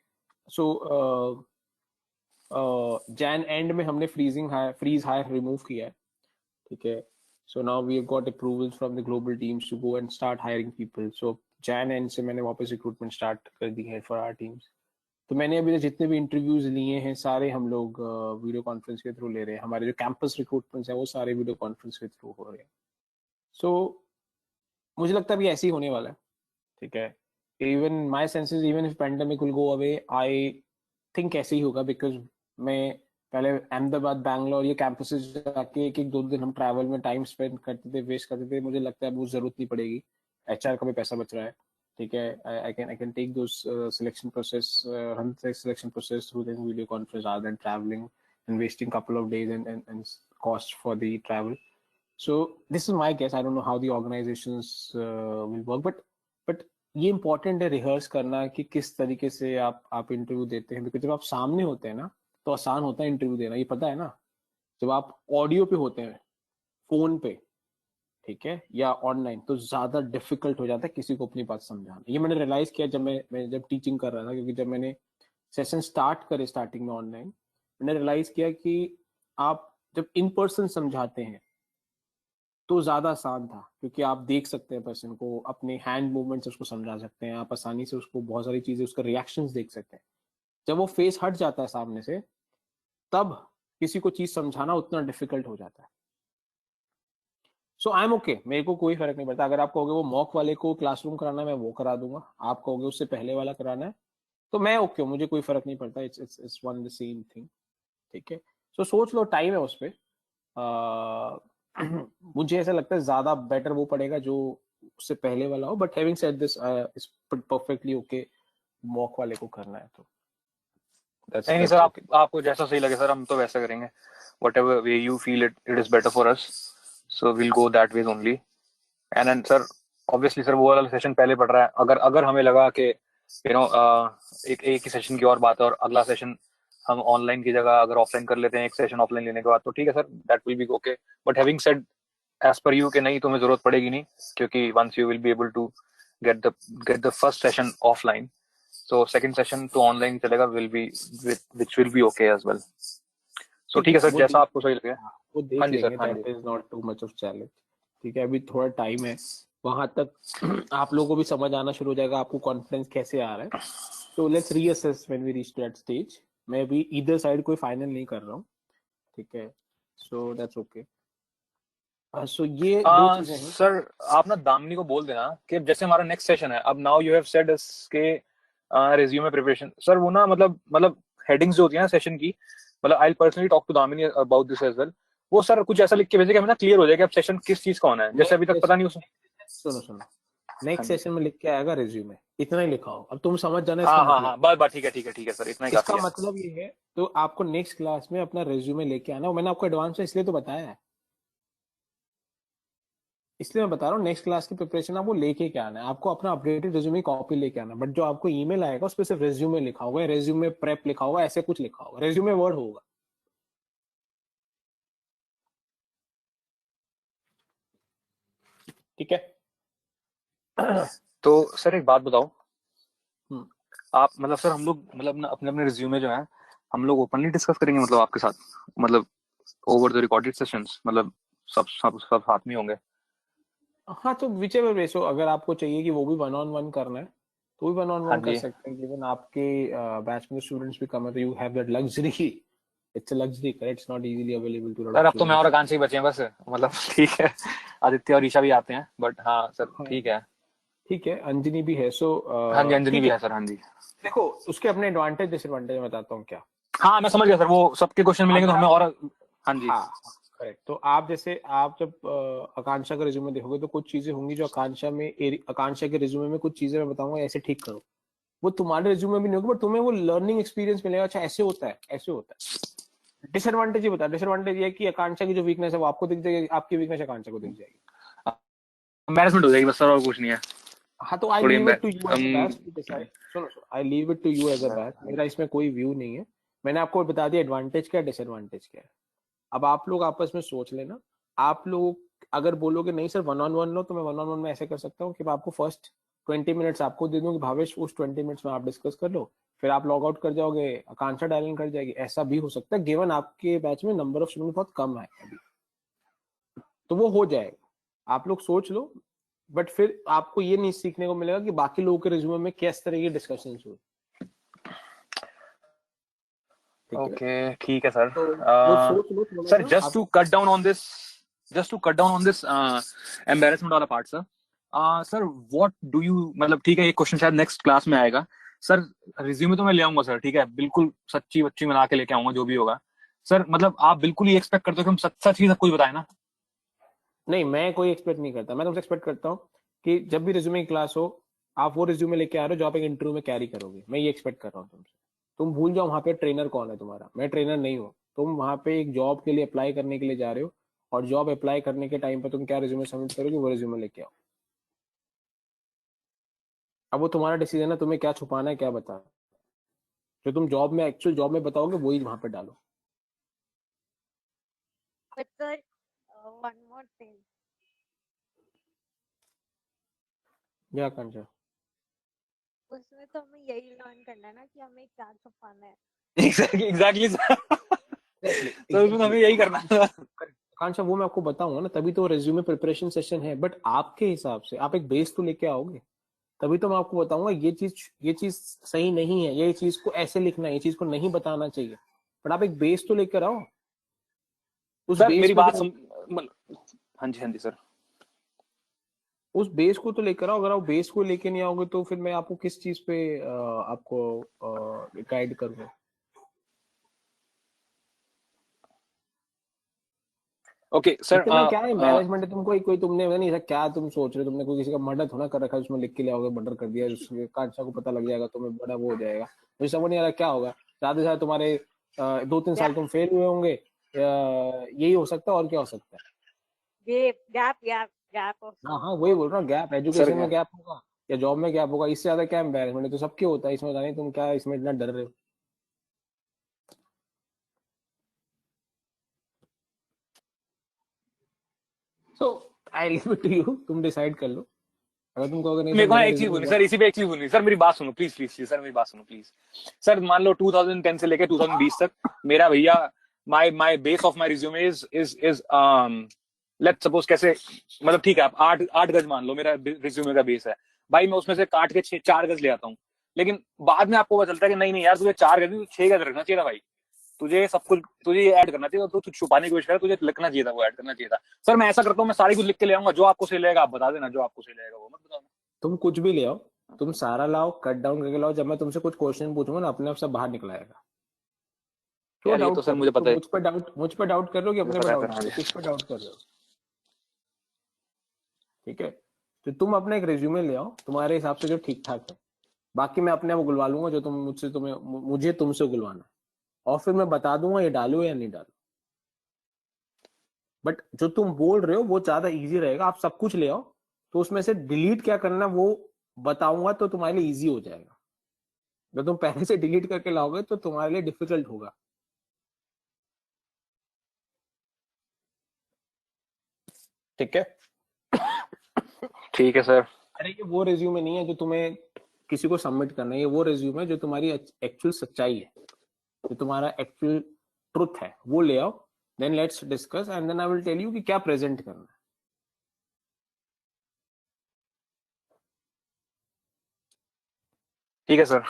जैन एंड में हमने फ्रीज हायर रिमूव किया है, ठीक है, so now we have got approvals from the global teams to go and start hiring people. So Jain and से मैंने वापस रिक्रूटमेंट स्टार्ट कर दी है फॉर आवर टीम्स। तो मैंने अभी जितने भी इंटरव्यूज लिए हैं सारे हम लोग वीडियो कॉन्फ्रेंस के थ्रू ले रहे हैं। हमारे जो कैंपस रिक्रूटमेंट्स हैं वो सारे वीडियो कॉन्फ्रेंस के थ्रू हो रहे हैं। सो मुझे लगता है अभी ऐसे ही होने वाला है, ठीक है। Even my senses, even if pandemic will go away, I think ऐसे ही होगा, बिकॉज मैं पहले अहमदाबाद बैंगलोर ये कैंपसेस जाके एक एक दो दिन हम ट्रैवल में टाइम स्पेंड करते थे, वेस्ट करते थे। मुझे लगता है वो जरूरत नहीं पड़ेगी, एचआर का भी पैसा बच रहा है, ठीक है। I can take those selection process, run the selection process through the video conference rather than traveling and wasting couple of days and cost for the travel. So this is my guess. I don't know how the organizations will work, but ये important है rehearse करना कि किस तरीके से आप interview देते हैं, बिकॉज जब आप सामने होते हैं ना तो आसान होता है इंटरव्यू देना, ये पता है ना। जब आप ऑडियो पे होते हैं, फोन पे, ठीक है, या ऑनलाइन, तो ज्यादा डिफिकल्ट हो जाता है किसी को अपनी बात समझाना। ये मैंने रियलाइज किया जब मैं जब टीचिंग कर रहा था, क्योंकि जब मैंने सेशन स्टार्ट करे स्टार्टिंग में ऑनलाइन, मैंने रियलाइज किया कि आप जब इन पर्सन समझाते हैं तो ज्यादा आसान था, क्योंकि आप देख सकते हैं पर्सन को, अपने हैंड मूवमेंट से उसको समझा सकते हैं, आप आसानी से उसको बहुत सारी चीजें, उसका रिएक्शंस देख सकते हैं। जब वो फेस हट जाता है सामने से, तब किसी को चीज समझाना उतना डिफिकल्ट हो जाता है। सो आई एम ओके, मेरे को कोई फर्क नहीं पड़ता। अगर आप कहोगे वो मॉक वाले को क्लासरूम कराना है, मैं वो करा दूंगा। आप कहोगे उससे पहले वाला कराना है, तो मैं ओके, मुझे कोई फर्क नहीं पड़ता। It's one the same thing, ठीक है। सो सोच लो, टाइम है उस पर। मुझे ऐसा लगता है ज्यादा बेटर वो पड़ेगा जो उससे पहले वाला हो, but having said this is perfectly okay mock वाले को करना है तो नहीं सर, आपको जैसा सही लगे सर, हम तो वैसा करेंगे। whatever way you feel it is better for us, so we'll go that way only. and then sir obviously sir वो वाला सेशन पहले पड़ रहा है। अगर हमें लगा कि एक ही सेशन की और बात है और अगला सेशन हम ऑनलाइन की जगह अगर ऑफलाइन कर लेते हैं एक सेशन ऑफलाइन लेने के बाद, तो ठीक है sir, that will be okay. But having said as per you कि नहीं, तुम्हें जरूरत पड़ेगी नहीं, क्योंकि once you will be able to get the first session offline, so second session तो ऑनलाइन चलेगा, which will be okay as well. so ठीक है सर, जैसा आपको सही लगे वो देख लेंगे। That is not too much of challenge, ठीक है। अभी थोड़ा टाइम है, वहां तक आप लोगों को भी समझ आना शुरू हो जाएगा, आपको कॉन्फिडेंस कैसे आ रहा है। तो let's reassess when we reach that stage. मैं भी ईदर साइड कोई फाइनल नहीं कर रहा हूँ, ठीक है। So that's okay. सो ये दो चीजें हैं सर। आप ना दामिनी को बोल देना कि जैसे हमारा नेक्स्ट सेशन है, अब नाउ यू हैव सेड इसके रिज्यूमे प्रिपरेशन, सर वो ना मतलब हेडिंग्स जो होती है ना सेशन की, मतलब I personally talk to Damini about this as well. वो सर कुछ ऐसा लिख के भेजे कि हमें ना क्लियर हो जाए कि अब सेशन किस चीज का होना है, जैसे अभी तक पता नहीं उसमें। सुनो नेक्स्ट जी। सेशन में लिख के आएगा रिज्यूमे, इतना ही लिखा हो। अब तुम समझ जाना इसका हाँ हाँ मतलब। हाँ, बस ठीक है ठीक है ठीक है सर, इतना ही काफी इसका है। मतलब ये है, तो आपको नेक्स्ट क्लास में अपना रिज्यूमे लेके आना। मैंने आपको एडवांस में इसलिए तो बताया है, इसलिए मैं बता रहा हूँ नेक्स्ट क्लास की प्रिपरेशन आपको लेके क्या आना है। आपको अपना अपडेटेड रिज्यूमे कॉपी लेके आना, बट जो आपको ईमेल आएगा उस पर सिर्फ रिज्यूमे लिखा होगा, रिज्यूमे प्रेप लिखा होगा, ऐसे कुछ लिखा होगा, रिज्यूमे वर्ड होगा। ठीक है। तो सर एक बात बताओ, हम्म। आप मतलब सर हम लोग मतलब अपने अपने रिज्यूमे जो है हम लोग ओपनली डिस्कस करेंगे मतलब आपके साथ, मतलब ओवर द रिकॉर्डेड सेशंस, मतलब सब साथ में होंगे? हाँ, तो विच एवर वे, सो अगर आपको चाहिए कि वो भी वन ऑन वन करना है तो भी वन ऑन हाँ वन कर जी सकते हैं। गिवन आपके बैच में स्टूडेंट्स भी कम है, तो you have that luxury. It's a luxury, it's not easily available to lot sir, of अब तो मैं और स्टूडेंट्स। आकांक्षा ही बचे हैं बस, मतलब ठीक है, आदित्य और ईशा भी आते हैं, बट हाँ सर हाँ, ठीक है। ठीक है, अंजनी भी है, सो हाँ जी, अंजनी ठीक भी है। है सर, हाँ जी। देखो, उसके अपने एडवांटेज डिसएडवांटेज बताता हूँ क्या। हाँ मैं समझ गया सर, वो सबके क्वेश्चन मिलेंगे तो अगर हमें आप, और। हाँ जी। हाँ, करेक्ट। तो आप जैसे आप जब आकांक्षा का रिज्यूमे देखोगे तो कुछ चीजें होंगी जो आकांक्षा के रिज्यूमे में कुछ चीजें मैं बताऊंगा ऐसे ठीक करो, वो तुम्हारे रिज्यूमे में नहीं होगी, बट तुम्हें वो लर्निंग एक्सपीरियंस मिलेगा। अच्छा, ऐसे होता है, ऐसे होता है। डिसएडवांटेज ये बता, डिसएडवांटेज ये है कि आकांक्षा की जो वीकनेस है वो आपको दिख जाएगी, आपकी वीकनेस आकांक्षा को दिख जाएगी। एम्बेरसमेंट हो जाएगी बस सर, और कुछ नहीं है। हाँ, तो आई थोड़ी लीव एम्बे it to you as a batch to decide. सुनो सुनो, I leave it to you as a batch, मेरा इसमें कोई व्यू नहीं है। मैंने आपको बता दिया एडवांटेज क्या है, डिसएडवांटेज क्या है। अब आप लोग आपस में सोच लेना। आप लोग अगर बोलोगे नहीं सर वन ऑन वन लो, तो मैं वन ऑन वन में ऐसे कर सकता हूँ कि मैं आपको फर्स्ट 20 मिनट्स आपको दे दूं कि भावेश उस 20 मिनट्स में आप डिस्कस कर लो, फिर आप लॉग आउट कर जाओगे, आकांक्षा डायलिंग कर जाएगी। ऐसा भी हो सकता है, गिवन आपके बैच में नंबर ऑफ स्टूडेंट बहुत कम है अभी, तो वो हो जाएगा। आप लोग सोच लो, बट फिर आपको ये नहीं सीखने को मिलेगा कि बाकी लोगों के रिज्यूमे में किस तरह की डिस्कशन हुई। ठीक है, ओके ठीक है सर। तो वो सोच लो थोड़ा सर सा जस्ट आप। To cut down on this, just to cut down on this embarrassment वाला part sir, sir what do you, मतलब ठीक है ये क्वेश्चन शायद नेक्स्ट क्लास में आएगा सर। रिज्यूमे तो मैं ले आऊंगा सर, ठीक है, बिल्कुल सच्ची बच्ची मिला के लेके आऊंगा जो भी होगा सर। मतलब आप बिल्कुल ही एक्सपेक्ट करते हो कि हम सच सच ही सब कुछ बताएं ना? नहीं, मैं कोई एक्सपेक्ट नहीं करता। मैं तुमसे एक्सपेक्ट करता हूँ कि जब भी रिज्यूमे की क्लास हो, आप वो रिज्यूमे लेके आ रहे हो जो आप एक इंटरव्यू में कैरी करोगे। मैं ये एक्सपेक्ट कर रहा हूँ तुमसे। तुम भूल जाओ वहाँ पे ट्रेनर कौन है तुम्हारा, मैं ट्रेनर नहीं हूँ। तुम वहाँ पे एक जॉब के लिए अप्लाई करने के लिए जा रहे हो, और जॉब अप्लाई करने के टाइम पे तुम क्या रिज्यूमे सबमिट करोगे, वो रिज्यूमे लेके आओ। अब वो तुम्हारा डिसीजन है, तुम्हें क्या छुपाना है क्या बताना। जो तुम जॉब में, एक्चुअल जॉब में बताओगे वही वहाँ पे डालो। But sir, one more thing. या कंचा, उसमें तो हमें यही लर्न करना है ना कि हमें क्या छुपाना है। एग्जैक्टली सर, एग्जैक्टली सर उसमें तो एग्जैक्टली। हमें यही करना है। आकांक्षा, वो मैं आपको बताऊंगा ना, तभी तो रेज्यूमे प्रिपरेशन सेशन है। बट आपके हिसाब से आप एक बेस तो लेके आओगे, तभी तो मैं आपको बताऊंगा ये चीज सही नहीं है, ये चीज को ऐसे लिखना है, ये चीज को नहीं बताना चाहिए। बट आप एक बेस तो लेकर आओ। उस सर बेस मेरी में बात जो, हाँ जी सर। उस बेस को तो लेकर आओ। अगर आप बेस को लेके नहीं आओगे तो फिर मैं आपको किस चीज पे आपको गाइड करूंगा। ओके सर, इतना क्या है, एम्बैरेसमेंट है तुमको, कोई तुमने नहीं था क्या, तुम सोच रहे हो तुमने कोई किसी का मर्डर थोड़ा कर रखा है, उसमें लिख के ले आओगे मर्डर कर दिया, उसके कांचा को पता लग जाएगा, तुम्हें बड़ा वो हो जाएगा। मुझे समझ नहीं आ रहा क्या होगा। ज्यादा से ज्यादा तुम्हारे 2-3 साल तुम फेल हुए होंगे, यही हो सकता है, और क्या हो सकता है। गैप ऑफ हाँ सम हाँ, वही सॉर्ट। बोल रहा हूँ, गैप सर एजुकेशन में गैप होगा या जॉब में गैप होगा, इससे ज्यादा क्या एम्बैरेसमेंट है। तो सबके होता है, इसमें नहीं, तुम क्या इसमें इतना डर रहे हो। So I leave it to you, तुम डिसाइड कर लो। अगर तुम कहोगे नहीं सर मेरे को ना मेरा एक चीज रिज्यूमे बोलनी सर, इसी पे एक चीज बोलनी सर, मेरी बात सुनो प्लीज प्लीज प्लीज सर, मेरी बात सुनो प्लीज सर। मान लो 2010 से लेके 2020 तक मेरा भैया, my base of my resume is let's suppose कैसे, मतलब ठीक है आप 8 गज मान लो मेरा रिज्यूमे का बेस है भाई, मैं उसमें से काट के 4 गज ले आता हूँ। लेकिन बाद में आपको पता चलता है कि नहीं नहीं यार, तुझे 4 गज नहीं 6 गज रखना चाहिए था भाई, तुझे सब कुछ तुझे ये ऐड करना चाहिए, तो तू छुपाने की कोशिश कर, तुझे लिखना चाहिए था, वो ऐड करना चाहिए था। सर मैं ऐसा करता हूँ, मैं सारी कुछ लिख के ले आऊंगा, जो आपको सही लगेगा आप बता देना, जो आपको सही लगेगा वो मत बताना। तुम कुछ भी ले आओ, तुम सारा लाओ, कट डाउन करके लाओ। जब मैं तुमसे कुछ क्वेश्चन पूछूंगा ना, अपने आप से बाहर निकल आएगा। क्यों यार ये तो डाउट सर कर रहे मुझे हो तुम? पता है, मुझ पर डाउट कर रहे हो कि मुझे अपने पर पता है डाउट सर, कर हाँ रहे जी। हो? किस पर डाउट कर रहे हो? ठीक है। तो तुम अपना एक रिज्यूमे ले आओ तुम्हारे हिसाब से जो ठीक ठाक है, बाकी मैं अपने आप गुलवा लूंगा जो मुझे तुमसे गुलवाना है, और फिर मैं बता दूंगा ये डालो या नहीं डालो। बट जो तुम बोल रहे हो वो ज्यादा इजी रहेगा, आप सब कुछ ले आओ, तो उसमें से डिलीट क्या करना वो बताऊंगा तो तुम्हारे लिए इजी हो जाएगा। अगर तुम पहले से डिलीट करके लाओगे तो तुम्हारे लिए डिफिकल्ट होगा। ठीक है? ठीक है सर। अरे ये वो रिज्यूमे नहीं है जो तुम्हें किसी को सबमिट करना है, ये वो रिज्यूमे है जो तुम्हारी एक्चुअल सच्चाई है, जो तुम्हारा एक्चुअल ट्रुथ है, वो ले आओ। Then let's discuss and then I will tell you कि क्या प्रेजेंट करना है। ठीक है सर।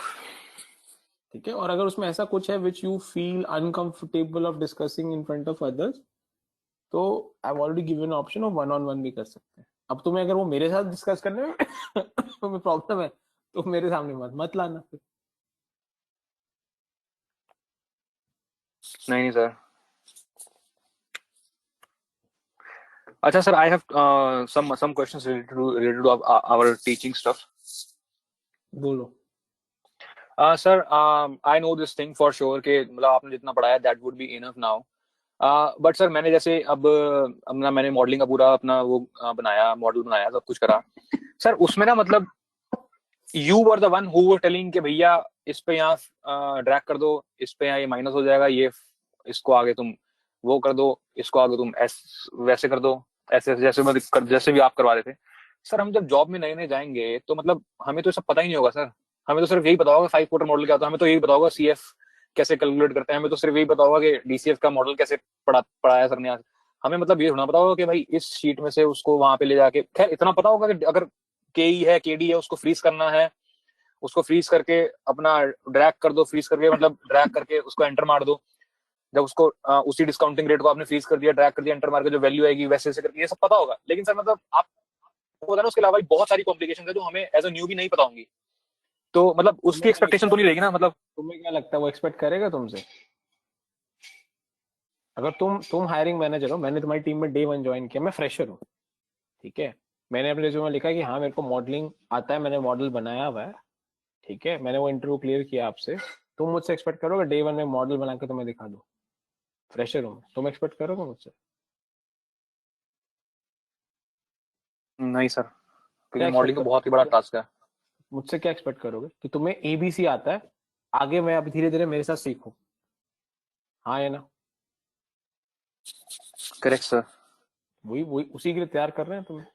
ठीक है? और अगर उसमें ऐसा कुछ है which you feel uncomfortable of discussing in front of others, तो I already given option of one on one भी कर सकते हैं। अब तुम्हें अगर वो मेरे साथ डिस्कस करने में तुम्हें प्रॉब्लम है तो मेरे सामने मत लाना फिर। नहीं सर। अच्छा sir, I have some questions related to our teaching stuff. बोलो। Sir I know this thing for sure कि मतलब आपने जितना पढ़ाया that would be enough now. But sir मैंने जैसे अब अपना मैंने मॉडलिंग का पूरा अपना वो बनाया, मॉडल बनाया, सब कुछ करा सर। उसमें ना मतलब you were the one who were telling कि भैया इस पे यहाँ ड्रैग कर दो, इस पे यहाँ ये माइनस हो जाएगा, ये इसको आगे तुम वो कर दो, इसको आगे तुम वैसे कर दो, ऐसे जैसे भी आप करवा रहे थे सर। हम जब जॉब में नए नए जाएंगे तो मतलब हमें तो सब पता ही नहीं होगा सर। हमें तो सिर्फ यही पता होगा 5 क्वार्टर मॉडल क्या होता है, हमें तो यही पता होगा सीएफ कैसे कैलकुलेट करते हैं, हमें तो सिर्फ यही पता होगा कि डीसीएफ का मॉडल कैसे पढ़ाया सर ने आज। हमें मतलब ये होना पता होगा कि भाई इस शीट में से उसको वहां पे ले जाके, खैर इतना पता होगा कि अगर केई है केडी है उसको फ्रीज करना है, उसको फ्रीज करके अपना ड्रैग कर दो, फ्रीज करके मतलब ड्रैग करके उसको एंटर मार दो। जब उसको उसी डिस्काउंटिंग रेट को आपने फ्रीज कर दिया, ड्रैग कर दिया, एंटर मार के जो वैल्यू आएगी वैसे वैसे करके, ये सब पता होगा। लेकिन सर मतलब आप पता ना उसके अलावा बहुत सारी कॉम्प्लिकेशन है जो हमें एज अ न्यू भी नहीं पता होंगी, तो मतलब उसकी एक्सपेक्टेशन तो नहीं रहेगी ना। मतलब तुम्हें क्या लगता है वो एक्सपेक्ट करेगा तुमसे? अगर तुम हायरिंग मैनेजर हो, मैंने तुम्हारी टीम में डे 1 ज्वाइन किया, मैं फ्रेशर हूँ, ठीक है, मैंने अपने रिज्यूमे में लिखा कि हाँ मेरे को मॉडलिंग आता है, मैंने मॉडल बनाया हुआ है, ठीक है, मैंने वो इंटरव्यू क्लियर किया आपसे, तुम मुझसे एक्सपेक्ट करोगे डे 1 में मॉडल बना के तुम्हें दिखा दो? फ्रेशर हूँ, तुम एक्सपेक्ट करोगे मुझसे? नहीं सर, क्या क्योंकि एक्सपेक्ट मॉडलिंग तो बहुत ही बड़ा करोगे टास्क है। मुझसे? क्या एक्सपेक्ट करोगे कि तुम्हें एबीसी आता है, आगे मैं अब धीरे धीरे मेरे साथ सीखूं? हाँ या ना? Correct sir. वही वही उसी के लिए तैयार कर रहे हैं तुम्हें।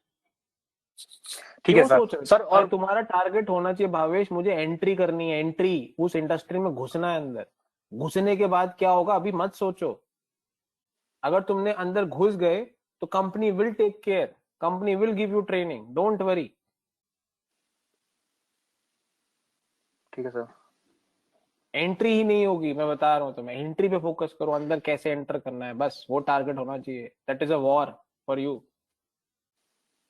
ठीक है क्यों सर। सोच रहे सर हो? अरे और तुम्हारा टारगेट होना चाहिए भावेश, मुझे एंट्री करनी है, एंट्री, उस इंडस्ट्री में घुसना है अंदर। घुसने के बाद क्या होगा अभी मत सोचो। अगर तुमने अंदर घुस गए तो company will take care, company will give you training, don't worry. ठीक है सर। एंट्री ही नहीं होगी, मैं बता रहा हूं तुम्हें, एंट्री पे फोकस करो, अंदर कैसे एंटर करना है, बस वो टारगेट होना चाहिए। That is a war for you.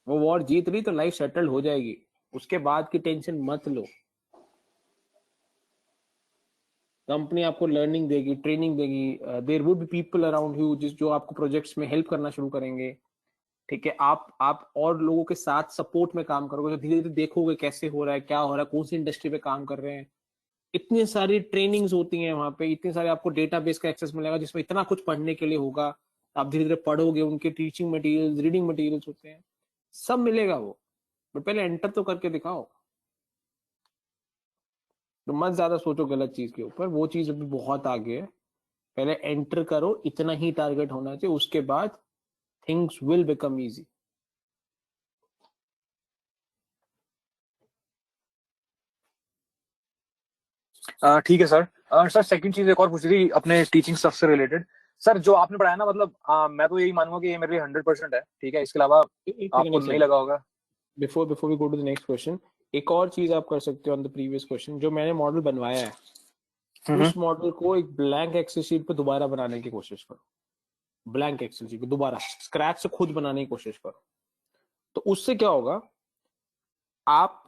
वो वॉर जीत ली तो लाइफ सेटल्ड हो जाएगी, उसके बाद की टेंशन मत लो। कंपनी आपको लर्निंग देगी, ट्रेनिंग देगी, there would be people around you जिस जो आपको प्रोजेक्ट्स में हेल्प करना शुरू करेंगे, ठीक है। आप और लोगों के साथ सपोर्ट में काम करोगे तो धीरे धीरे देखोगे कैसे हो रहा है, क्या हो रहा है, कौन सी इंडस्ट्री पे काम कर रहे हैं। इतनी सारी ट्रेनिंग्स होती हैं वहां पे, इतने सारे आपको डेटाबेस का एक्सेस मिलेगा जिसमें इतना कुछ पढ़ने के लिए होगा। आप धीरे धीरे पढ़ोगे, उनके टीचिंग मटेरियल्स, रीडिंग मटेरियल्स होते हैं, सब मिलेगा वो। बट पहले एंटर तो करके दिखाओ। तो मत ज्यादा सोचो गलत चीज के ऊपर, वो चीज अभी बहुत आगे है। पहले एंटर करो, इतना ही टारगेट होना चाहिए, उसके बाद थिंग्स विल बिकम इजी। ठीक है सर। सर सेकंड चीज एक और पूछ रही थी अपने टीचिंग स्टफ से रिलेटेड। सर जो आपने पढ़ाया ना मतलब मैं तो यही मानूंगा कि ये मेरे लिए 100% है, ठीक है, इसके अलावा एक सेकंड, आपको एक नहीं सेकंड, लगा होगा। Before we go to the next question, एक और चीज आप कर सकते हो ऑन द प्रीवियस क्वेश्चन। जो मैंने मॉडल बनवाया है हम्म। उस मॉडल को एक ब्लैंक एक्सेल शीट पे दोबारा बनाने की कोशिश करो। ब्लैंक एक्सेल शीट पे दोबारा स्क्रैच से खुद बनाने की कोशिश करो। तो उससे क्या होगा, आप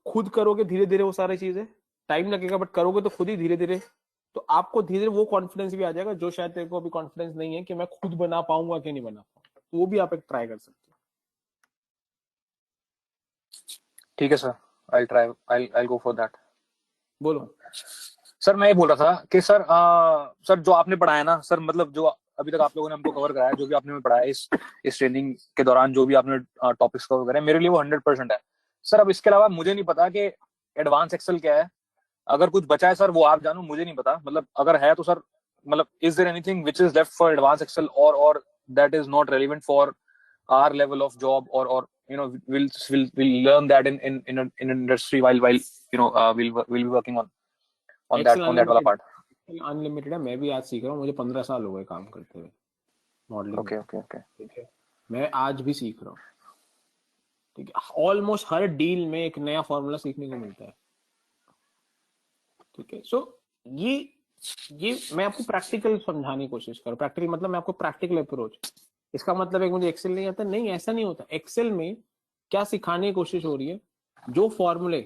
खुद करोगे धीरे धीरे वो सारी चीजें, टाइम लगेगा बट करोगे तो खुद ही धीरे धीरे, तो आपको धीरे धीरे वो कॉन्फिडेंस भी आ जाएगा जो शायद तेरे को अभी कॉन्फिडेंस नहीं है कि मैं खुद बना पाऊंगा कि नहीं बना पाऊंगा। तो वो भी आप एक ट्राई कर सकते हो। ठीक है sir, I'll go for that. बोलो। सर मैं ये बोल रहा था कि सर सर जो आपने पढ़ाया ना सर, मतलब जो अभी तक आप लोगों ने हमको कवर कराया, जो भी आपने हमें पढ़ाया इस ट्रेनिंग के दौरान, जो भी आपने टॉपिक्स कवर कराए, मेरे लिए वो 100% है सर। अब इसके अलावा मुझे नहीं पता कि एडवांस एक्सेल क्या है। अगर कुछ बचा है सर वो आप जानो, मुझे नहीं पता। मतलब अगर है तो सर, मतलब is there anything which is left for advance Excel और that is not relevant for our level of job, or you know we'll learn that in industry while you know we'll be working on excel that वाला part. Unlimited है, मैं भी आज सीख रहा हूँ, मुझे 15 साल हो गए काम करते हुए मॉडलिंग ओके में। Okay okay. ठीक है, मैं आज भी सीख रहा हूँ। ठीक है, ऑलमोस्ट हर डील में एक नया फॉर्मूला सीखने को मिलता है। ठीक है, सो ये ये मैं आपको प्रैक्टिकल समझाने की कोशिश कर रहा हूँ। प्रैक्टिकल मतलब मैं आपको प्रैक्टिकल अप्रोच, इसका मतलब है मुझे एक्सेल नहीं आता, नहीं, ऐसा नहीं होता। एक्सेल में क्या सिखाने की कोशिश हो रही है, जो फॉर्मूले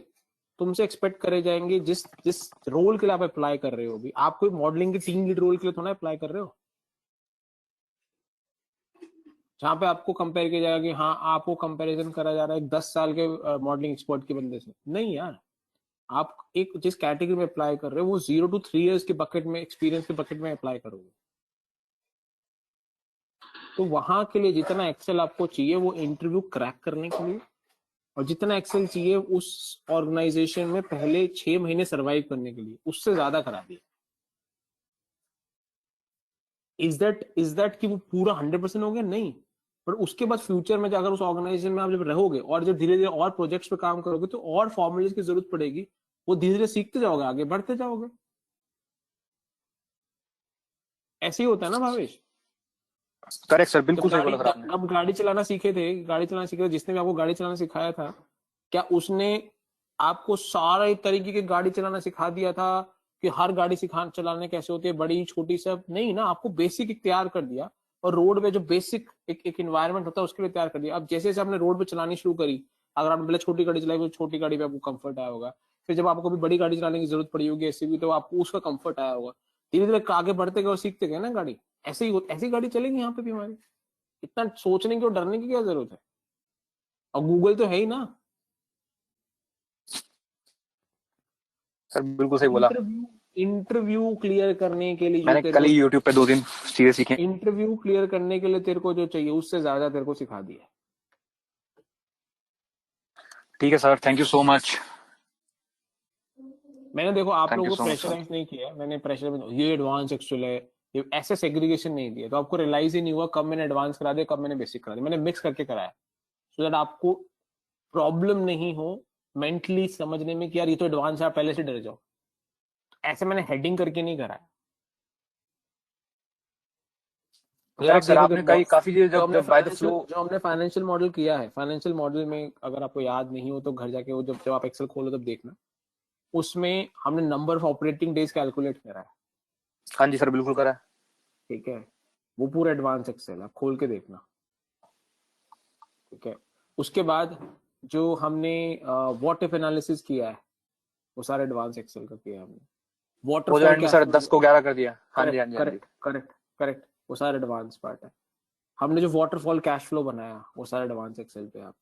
तुमसे एक्सपेक्ट करे जाएंगे जिस जिस रोल के लिए आप अप्लाई कर रहे हो। भी आप कोई मॉडलिंग के टीम लीड रोल के लिए थोड़ा अप्लाई कर रहे हो, जहां पे आपको कंपेयर किया जाएगा कि हाँ आपको कंपैरिजन करा जा रहा है 10 साल के मॉडलिंग एक्सपर्ट के बंदे से। नहीं यार, आप एक जिस कैटेगरी में अप्लाई कर रहे हो वो 0 to 3 years के बकेट में, एक्सपीरियंस के बकेट में अप्लाई करोगे। तो वहां के लिए जितना एक्सेल आपको चाहिए वो इंटरव्यू क्रैक करने के लिए, और जितना एक्सेल चाहिए उस ऑर्गेनाइजेशन में पहले 6 महीने सरवाइव करने के लिए, उससे ज्यादा करा दिया। इज दैट कि वो पूरा 100% हो गया? नहीं, पर उसके बाद फ्यूचर में अगर उस ऑर्गेनाइजेशन में आप जब रहोगे और जब धीरे धीरे और प्रोजेक्ट्स पे काम करोगे तो और फॉर्मुलेज की जरूरत पड़ेगी, वो धीरे धीरे सीखते जाओगे, आगे बढ़ते जाओगे। ऐसे ही होता है ना भावेश। करेक्ट सर, जब बिल्कुल सही गाड़ी बोला सर आपने। जब गाड़ी चलाना सीखे थे, जिसने भी आपको गाड़ी चलाना सिखाया था, क्या उसने आपको सारे तरीके की गाड़ी चलाना सिखा दिया था कि हर गाड़ी चलाने कैसे होती है, बड़ी छोटी सब? नहीं ना, आपको बेसिक एक तैयार कर दिया, और रोड पे जो बेसिक एक एनवायरनमेंट होता है उसके लिए तैयार कर दिया। अब जैसे जैसे आपने रोड पे चलानी शुरू करी, अगर आपने पहले छोटी गाड़ी चलाई तो छोटी गाड़ी पे आपको कंफर्ट आया होगा, फिर जब आपको कभी बड़ी गाड़ी चलाने की जरूरत पड़ी होगी ऐसी भी, तो आपको उसका कंफर्ट आया होगा। धीरे धीरे आगे बढ़ते गए और सीखते गए ना गाड़ी। ऐसी गाड़ी चलेगी यहाँ पे भी हमारी। इतना सोचने की और डरने की क्या जरूरत है? और गूगल तो है ही ना। सर बिल्कुल सही बोला। इंटरव्यू क्लियर करने के लिए जो मैंने तेरे कल को, ही यूट्यूब पे 2-3 चीजें सीखी। इंटरव्यू क्लियर करने के लिए तेरे को जो चाहिए उससे ज्यादा तेरे को सिखा दिया। ठीक है sir, thank you so much. मैंने देखो आप थैंक यू लोगों को सो मच सर। प्रेशराइज नहीं किया, मैंने प्रेशर में ये एडवांस एक्चुअल है, ये ऐसे सेग्रीगेशन नहीं दिया, तो आपको रियलाइज ही नहीं हुआ कब मैंने एडवांस करा दिया कब मैंने बेसिक करा दिया। मैंने मिक्स करके कराया, सो दैट आपको प्रॉब्लम नहीं हो मेंटली समझने में कि यार ये तो एडवांस है, आप पहले से डर जाओ। ऐसे मैंने हेडिंग करके नहीं कराया। अगर आप करेक्ट सर, देखोगे आपने कई काफी चीजें जो जब हमने जब by the flow. Financial model किया है, फाइनेंशियल मॉडल में अगर आपको याद नहीं हो तो घर जाके वो जब जब आप एक्सेल खोलो तब देखना, उसमें हमने number of operating days calculate करा है। हाँ जी सर, बिल्कुल करा है। ठीक है, वो पूरा एडवांस एक्सेल है, खोल के देखना। ठीक है, उसके बाद जो हमने व्हाट इफ एनालिसिस किया है वो सारा एडवांस एक्सेल का किया है हमने। वो जो वाटरफॉल एंड में कैश सर फ्लो, 10 को 11 कर दिया। हाँ जी हाँ करेक्ट जी हाँ जी। करेक्ट करेक्ट करेक्ट, वो सारा एडवांस पार्ट है। हमने जो वाटरफॉल कैश फ्लो बनाया वो सारा एडवांस एक्सेल पे आप।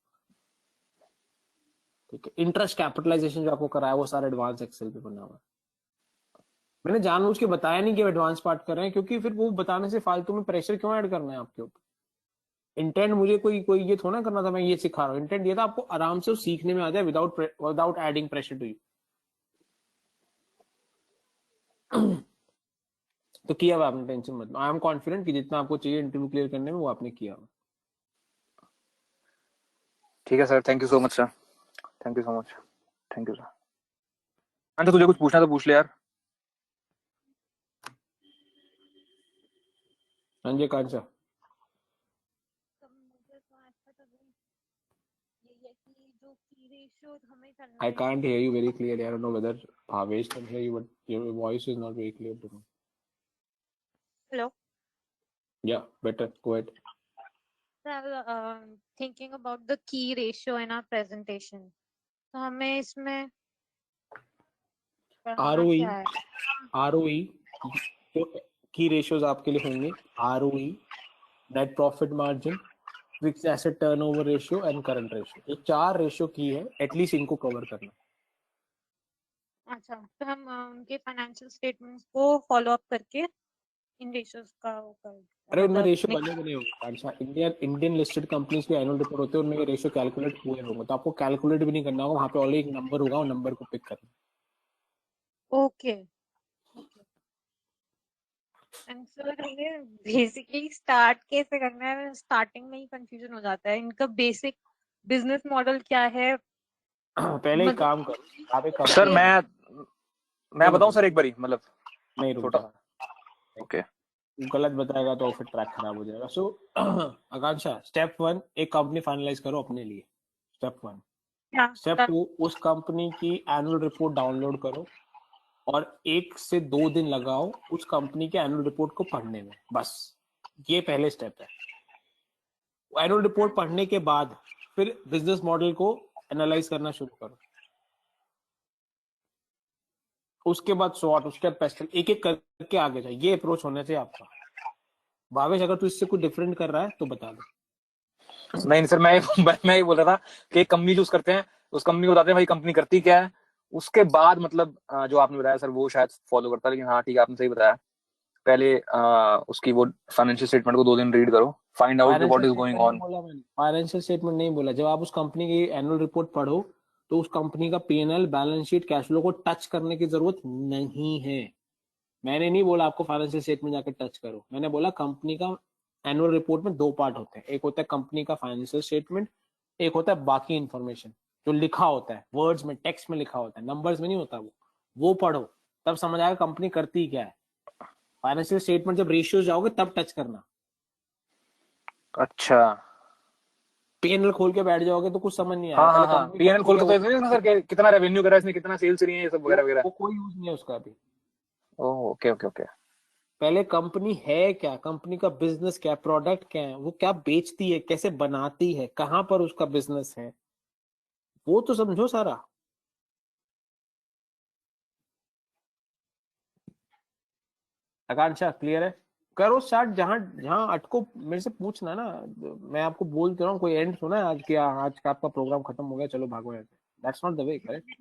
ठीक है, इंटरेस्ट कैपिटलाइजेशन जो आपको कराया वो सारा एडवांस एक्सेल पे बना हुआ है। मैंने जानबूझ के बताया नहीं कि एडवांस पार्ट कर रहे हैं, क्योंकि फिर वो बताने से फालतू में प्रेशर क्यों ऐड करना है आपके ऊपर। इंटेंट मुझे कोई कोई ये थोड़ा करना था मैं ये सिखा रहा हूँ, इंटेंट ये था आपको आराम से सीखने में आ जाए without adding pressure to you. तो किया हुआ आपने, टेंशन मत लो, आई एम कॉन्फिडेंट कि जितना आपको चाहिए इंटरव्यू क्लियर करने में वो आपने किया हुआ। ठीक है sir, thank you so much sir, thank you so much, thank you sir. हाँ तो तुझे कुछ पूछना तो पूछ ले यार। संजय कांचा, मुझे तो ऐसा तो यही है कि जो की रेशियो हमें करना I है। can't hear you very clearly. I don't know whether Bhavesh can hear you, but your voice is not very clear to me. Hello. Yeah, better. Go ahead. Thinking about the key ratio in our presentation. तो हमें इसमें पढ़ाना ROE, क्या है? ROE, तो की ratios आपके लिए होंगे ROE, net profit margin, fixed asset turnover ratio and current ratio, ये 4 रेशियो की है, एटलीस्ट इनको कवर करना। अच्छा, तो हम उनके फाइनेंशियल स्टेटमेंट्स को फॉलो अप करके इन रेशियोज का वो अरे उनमें मतलब रेशियो बने बने होंगे। अच्छा, इंडियन लिस्टेड कंपनीज के एनुअल रिपोर्ट होते हैं, उनमें रेशियो कैलकुलेट हुए होंगे, तो आपको कैलकुलेट भी नहीं करना होगा, वहां पे ऑलरेडी एक नंबर होगा, वो नंबर को पिक करना। Okay okay. एंड सर हमें बेसिकली स्टार्ट कैसे करना है? स्टार्टिंग में ही कंफ्यूजन हो जाता है, इनका बेसिक बिजनेस मॉडल क्या है? पहले एक मतलब काम करो, आप एक सर कंपनी मैं बताऊं सर एक बारी, मतलब नहीं, रुक छोटा जा, सा। ओके गलत बताएगा तो फिर ट्रैक खराब हो जाएगा। सो आकांक्षा, स्टेप 1 एक कंपनी फाइनलाइज करो अपने लिए, स्टेप 1। क्या स्टेप 2 उस कंपनी की एनुअल रिपोर्ट डाउनलोड करो और 1 से 2 दिन लगाओ उस कंपनी के एनुअल रिपोर्ट को पढ़ने में, बस ये पहले स्टेप है। एनुअल रिपोर्ट पढ़ने के बाद फिर बिजनेस मॉडल को एनालाइज करना शुरू करो, उसके बाद शॉर्ट, उसके बाद पेस्टल, एक एक करके आगे जाए, ये अप्रोच होना चाहिए आपका। भावेश, अगर तू इससे कुछ डिफरेंट कर रहा है तो बता दो। नहीं सर, मैं ये बोल रहा था कि एक कंपनी चूज करते हैं, उस कंपनी को बताते हैं भाई कंपनी करती क्या है, उसके बाद मतलब जो आपने बताया सर वो शायद फॉलो करता है, लेकिन हाँ ठीक है, आपने सही बताया। पहले उसकी वो फाइनेंशियल स्टेटमेंट को 2 दिन रीड करो, find out what financial is going statement नहीं ऑन। बोला मैंने, फाइनेंशियल स्टेटमेंट नहीं बोला। जब आप उस कंपनी की एनुअल रिपोर्ट पढ़ो तो उस कंपनी का P&L, balance sheet, cash flow को टच करने की जरूरत नहीं है। मैंने नहीं बोला आपको फाइनेंशियल स्टेटमेंट जाकर टच करो, मैंने बोला कंपनी का एनुअल रिपोर्ट में 2 पार्ट होते हैं, एक होता है कंपनी का फाइनेंशियल स्टेटमेंट, एक होता है बाकी इंफॉर्मेशन जो लिखा होता है, वर्ड्स में, टेक्स्ट में लिखा होता है, नंबर्स में नहीं होता वो पढ़ो, तब समझ आएगा कंपनी करती क्या है। फाइनेंशियल स्टेटमेंट जब रेशियो जाओगे तब टच करना, अच्छा P&L खोल के बैठ जाओगे तो कुछ समझ नहीं आएगा। हाँ पहले हाँ हाँ, कंपनी पीएनएल करती खोल है के तो ऐसे नहीं ना सर कि कितना रेवेन्यू करा इसने, कितना सेल्स रही है, ये सब वो वगैरह वगैरह। वो कोई यूज नहीं है उसका अभी। Oh okay okay okay. पहले कंपनी है क्या, कंपनी का बिजनेस क्या, प्रोडक्ट क्या है, वो क्या बेचती है, कैसे बनाती है, कहाँ पर उसका बिजनेस है, वो तो समझो सारा। आकांक्षा क्लियर है? करो स्टार्ट, जहां जहां अटको मेरे से पूछना ना, मैं आपको बोलते रहा हूँ, कोई एंड सुना है आज की, आज का आपका प्रोग्राम खत्म हो गया चलो भागो यहाँ से, that's not the way, correct?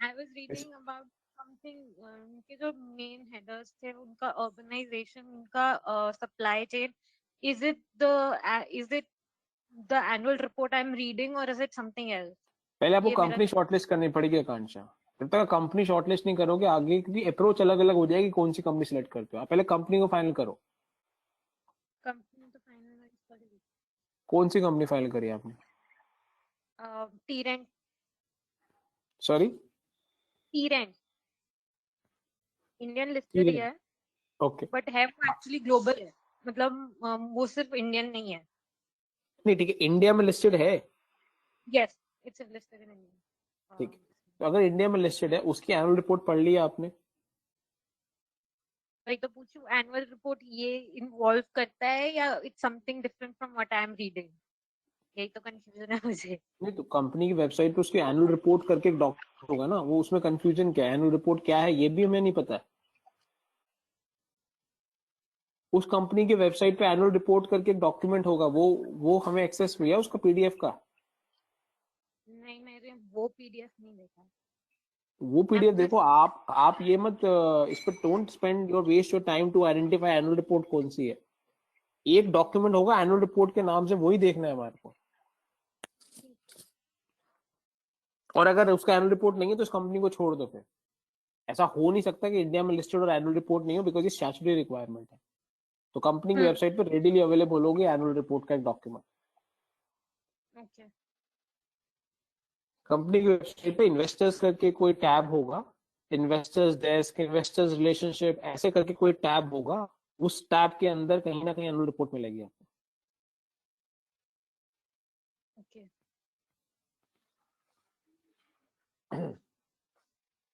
I was reading about something, उनके जो मेन हेडर्स थे उनका अर्बनाइजेशन, उनका supply chain, is it the annual report I am reading और इज इट समथिंग एल्स? पहले आपको ये मेरा कंपनी शॉर्टलिस्ट करनी पड़ेगी आकांक्षा। जब तक कंपनी शॉर्टलिस्ट नहीं करोगे आगे की अप्रोच अलग अलग हो जाएगी, कौन सी कंपनी सिलेक्ट करते हो आप, पहले कंपनी को फाइनल करो। कंपनी तो फाइनलाइज करेगी। कौन सी कंपनी फाइनल करी आपने? टीरेंट। सॉरी? टीरेंट इंडियन लिस्टेड ही ठीक है, है, ओके। बट है वो एक्चुअली ग्लोबल है, मतलब वो सिर्फ इंडियन नहीं है। नहीं ठीक है, इंडिया में लिस्टेड है, यस, इट्स लिस्टेड इन ठीक है। इंडिया। तो अगर इंडिया में लिस्टेड है, उसकी एनुअल रिपोर्ट पढ़ ली है आपने? वही तो पूछू, एनुअल रिपोर्ट ये इन्वॉल्व करता है या it's something different from what I am reading? यही तो कंफ्यूजन है मुझे। नहीं तो कंपनी की वेबसाइट पे उसकी एनुअल रिपोर्ट करके एक डॉक्यूमेंट होगा ना, वो उसमें कंफ्यूजन क्या है, एनुअल रिपोर्ट क्या है ये भी हमें नहीं पता है। उस कंपनी की वेबसाइट पे एनुअल रिपोर्ट करके एक डॉक्यूमेंट होगा, वो हमें एक्सेस हुआ उसका PDF का। नहीं, मैंने वो पीडीएफ नहीं देखा। वो आई एम PDF देखो, जस्ट आप ये मत इस पर don't spend your waste your time to identify annual report कौन सी है। एक डॉक्यूमेंट होगा एनुअल रिपोर्ट के नाम से, वही देखना है हमारे को। और अगर उसका एनुअल रिपोर्ट नहीं है तो उस कंपनी को छोड़ दो फिर। ऐसा हो नहीं सकता कि इंडिया में लिस्टेड और एनुअल रिपोर्ट नहीं हो, बिकॉज ये स्टैट्यूटरी रिक्वायरमेंट है। तो कंपनी की वेबसाइट पर रेडीली अवेलेबल होगी एनुअल रिपोर्ट का एक डॉक्यूमेंट। ओके। कंपनी की वेबसाइट पे इन्वेस्टर्स करके कोई टैब होगा, इन्वेस्टर्स डेस्क, इन्वेस्टर्स रिलेशनशिप, ऐसे करके कोई टैब होगा, उस टैब के अंदर कहीं ना कहीं एनुअल रिपोर्ट मिलेगी आपको। ओके।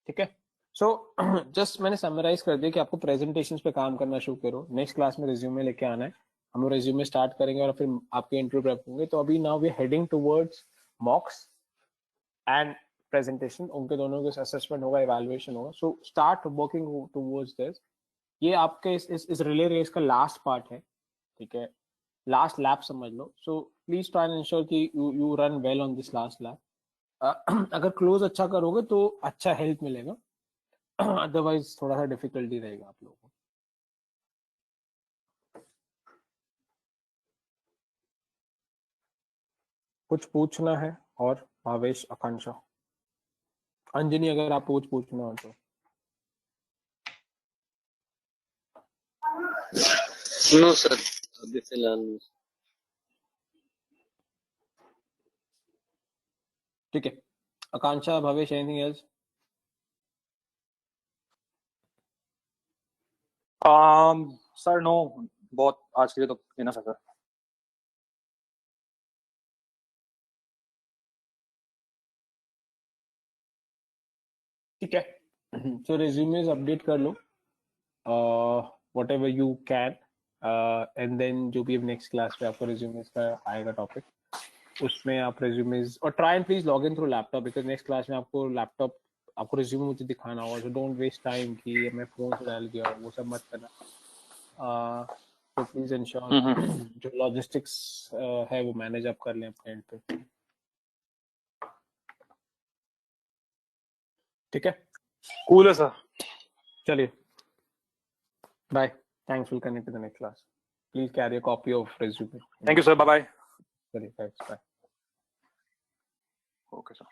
ठीक है। सो जस्ट मैंने समराइज कर दिया कि आपको प्रेजेंटेशंस पे काम करना शुरू करो, नेक्स्ट क्लास में रिज्यूमे लेके आना है, हम लोग रिज्यूमे स्टार्ट करेंगे और फिर आपके इंटरव्यू प्रेप होंगे। तो अभी now we heading towards mocks and presentation, उनके दोनों के असेसमेंट होगा, इवैल्यूएशन होगा। So start working towards this. ये आपके इस रिले रेस का लास्ट पार्ट है, ठीक है। लास्ट लैप समझ लो. So please try and ensure कि you run well on this last lap. अगर क्लोज अच्छा करोगे तो अच्छा हेल्प मिलेगा, अदरवाइज थोड़ा सा डिफिकल्टी रहेगा आप लोगों को. कुछ पूछना है और भावेश, आकांक्षा, अंजनी, अगर आप कुछ पूछना हो तो. नो सर, अभी फिलहाल नहीं. ठीक है. Akanksha, Bhavesh, anything else? Sir no, बहुत आज के लिए तो इनफ है सर. ठीक है. सो resumes अपडेट कर लो whatever you can, and then जो भी अब नेक्स्ट क्लास पे आपको resumes का आएगा टॉपिक, उसमें आप resumes और try and please log in through laptop, because next class में आपको लैपटॉप, आपको resume मुझे दिखाना होगा. so don't waste time कि मैं फोन से डाल गया, वो सब मत करना. तो प्लीज इंश्योर जो लॉजिस्टिक्स है वो मैनेज आप कर लें अपने एंड पे. ठीक है, कूल है सर. चलिए, bye. Thanks, will connect to the next class. Please carry a copy of resume. Thank you sir, bye bye. चलिए, थैंक्स, बाय. Okay sir.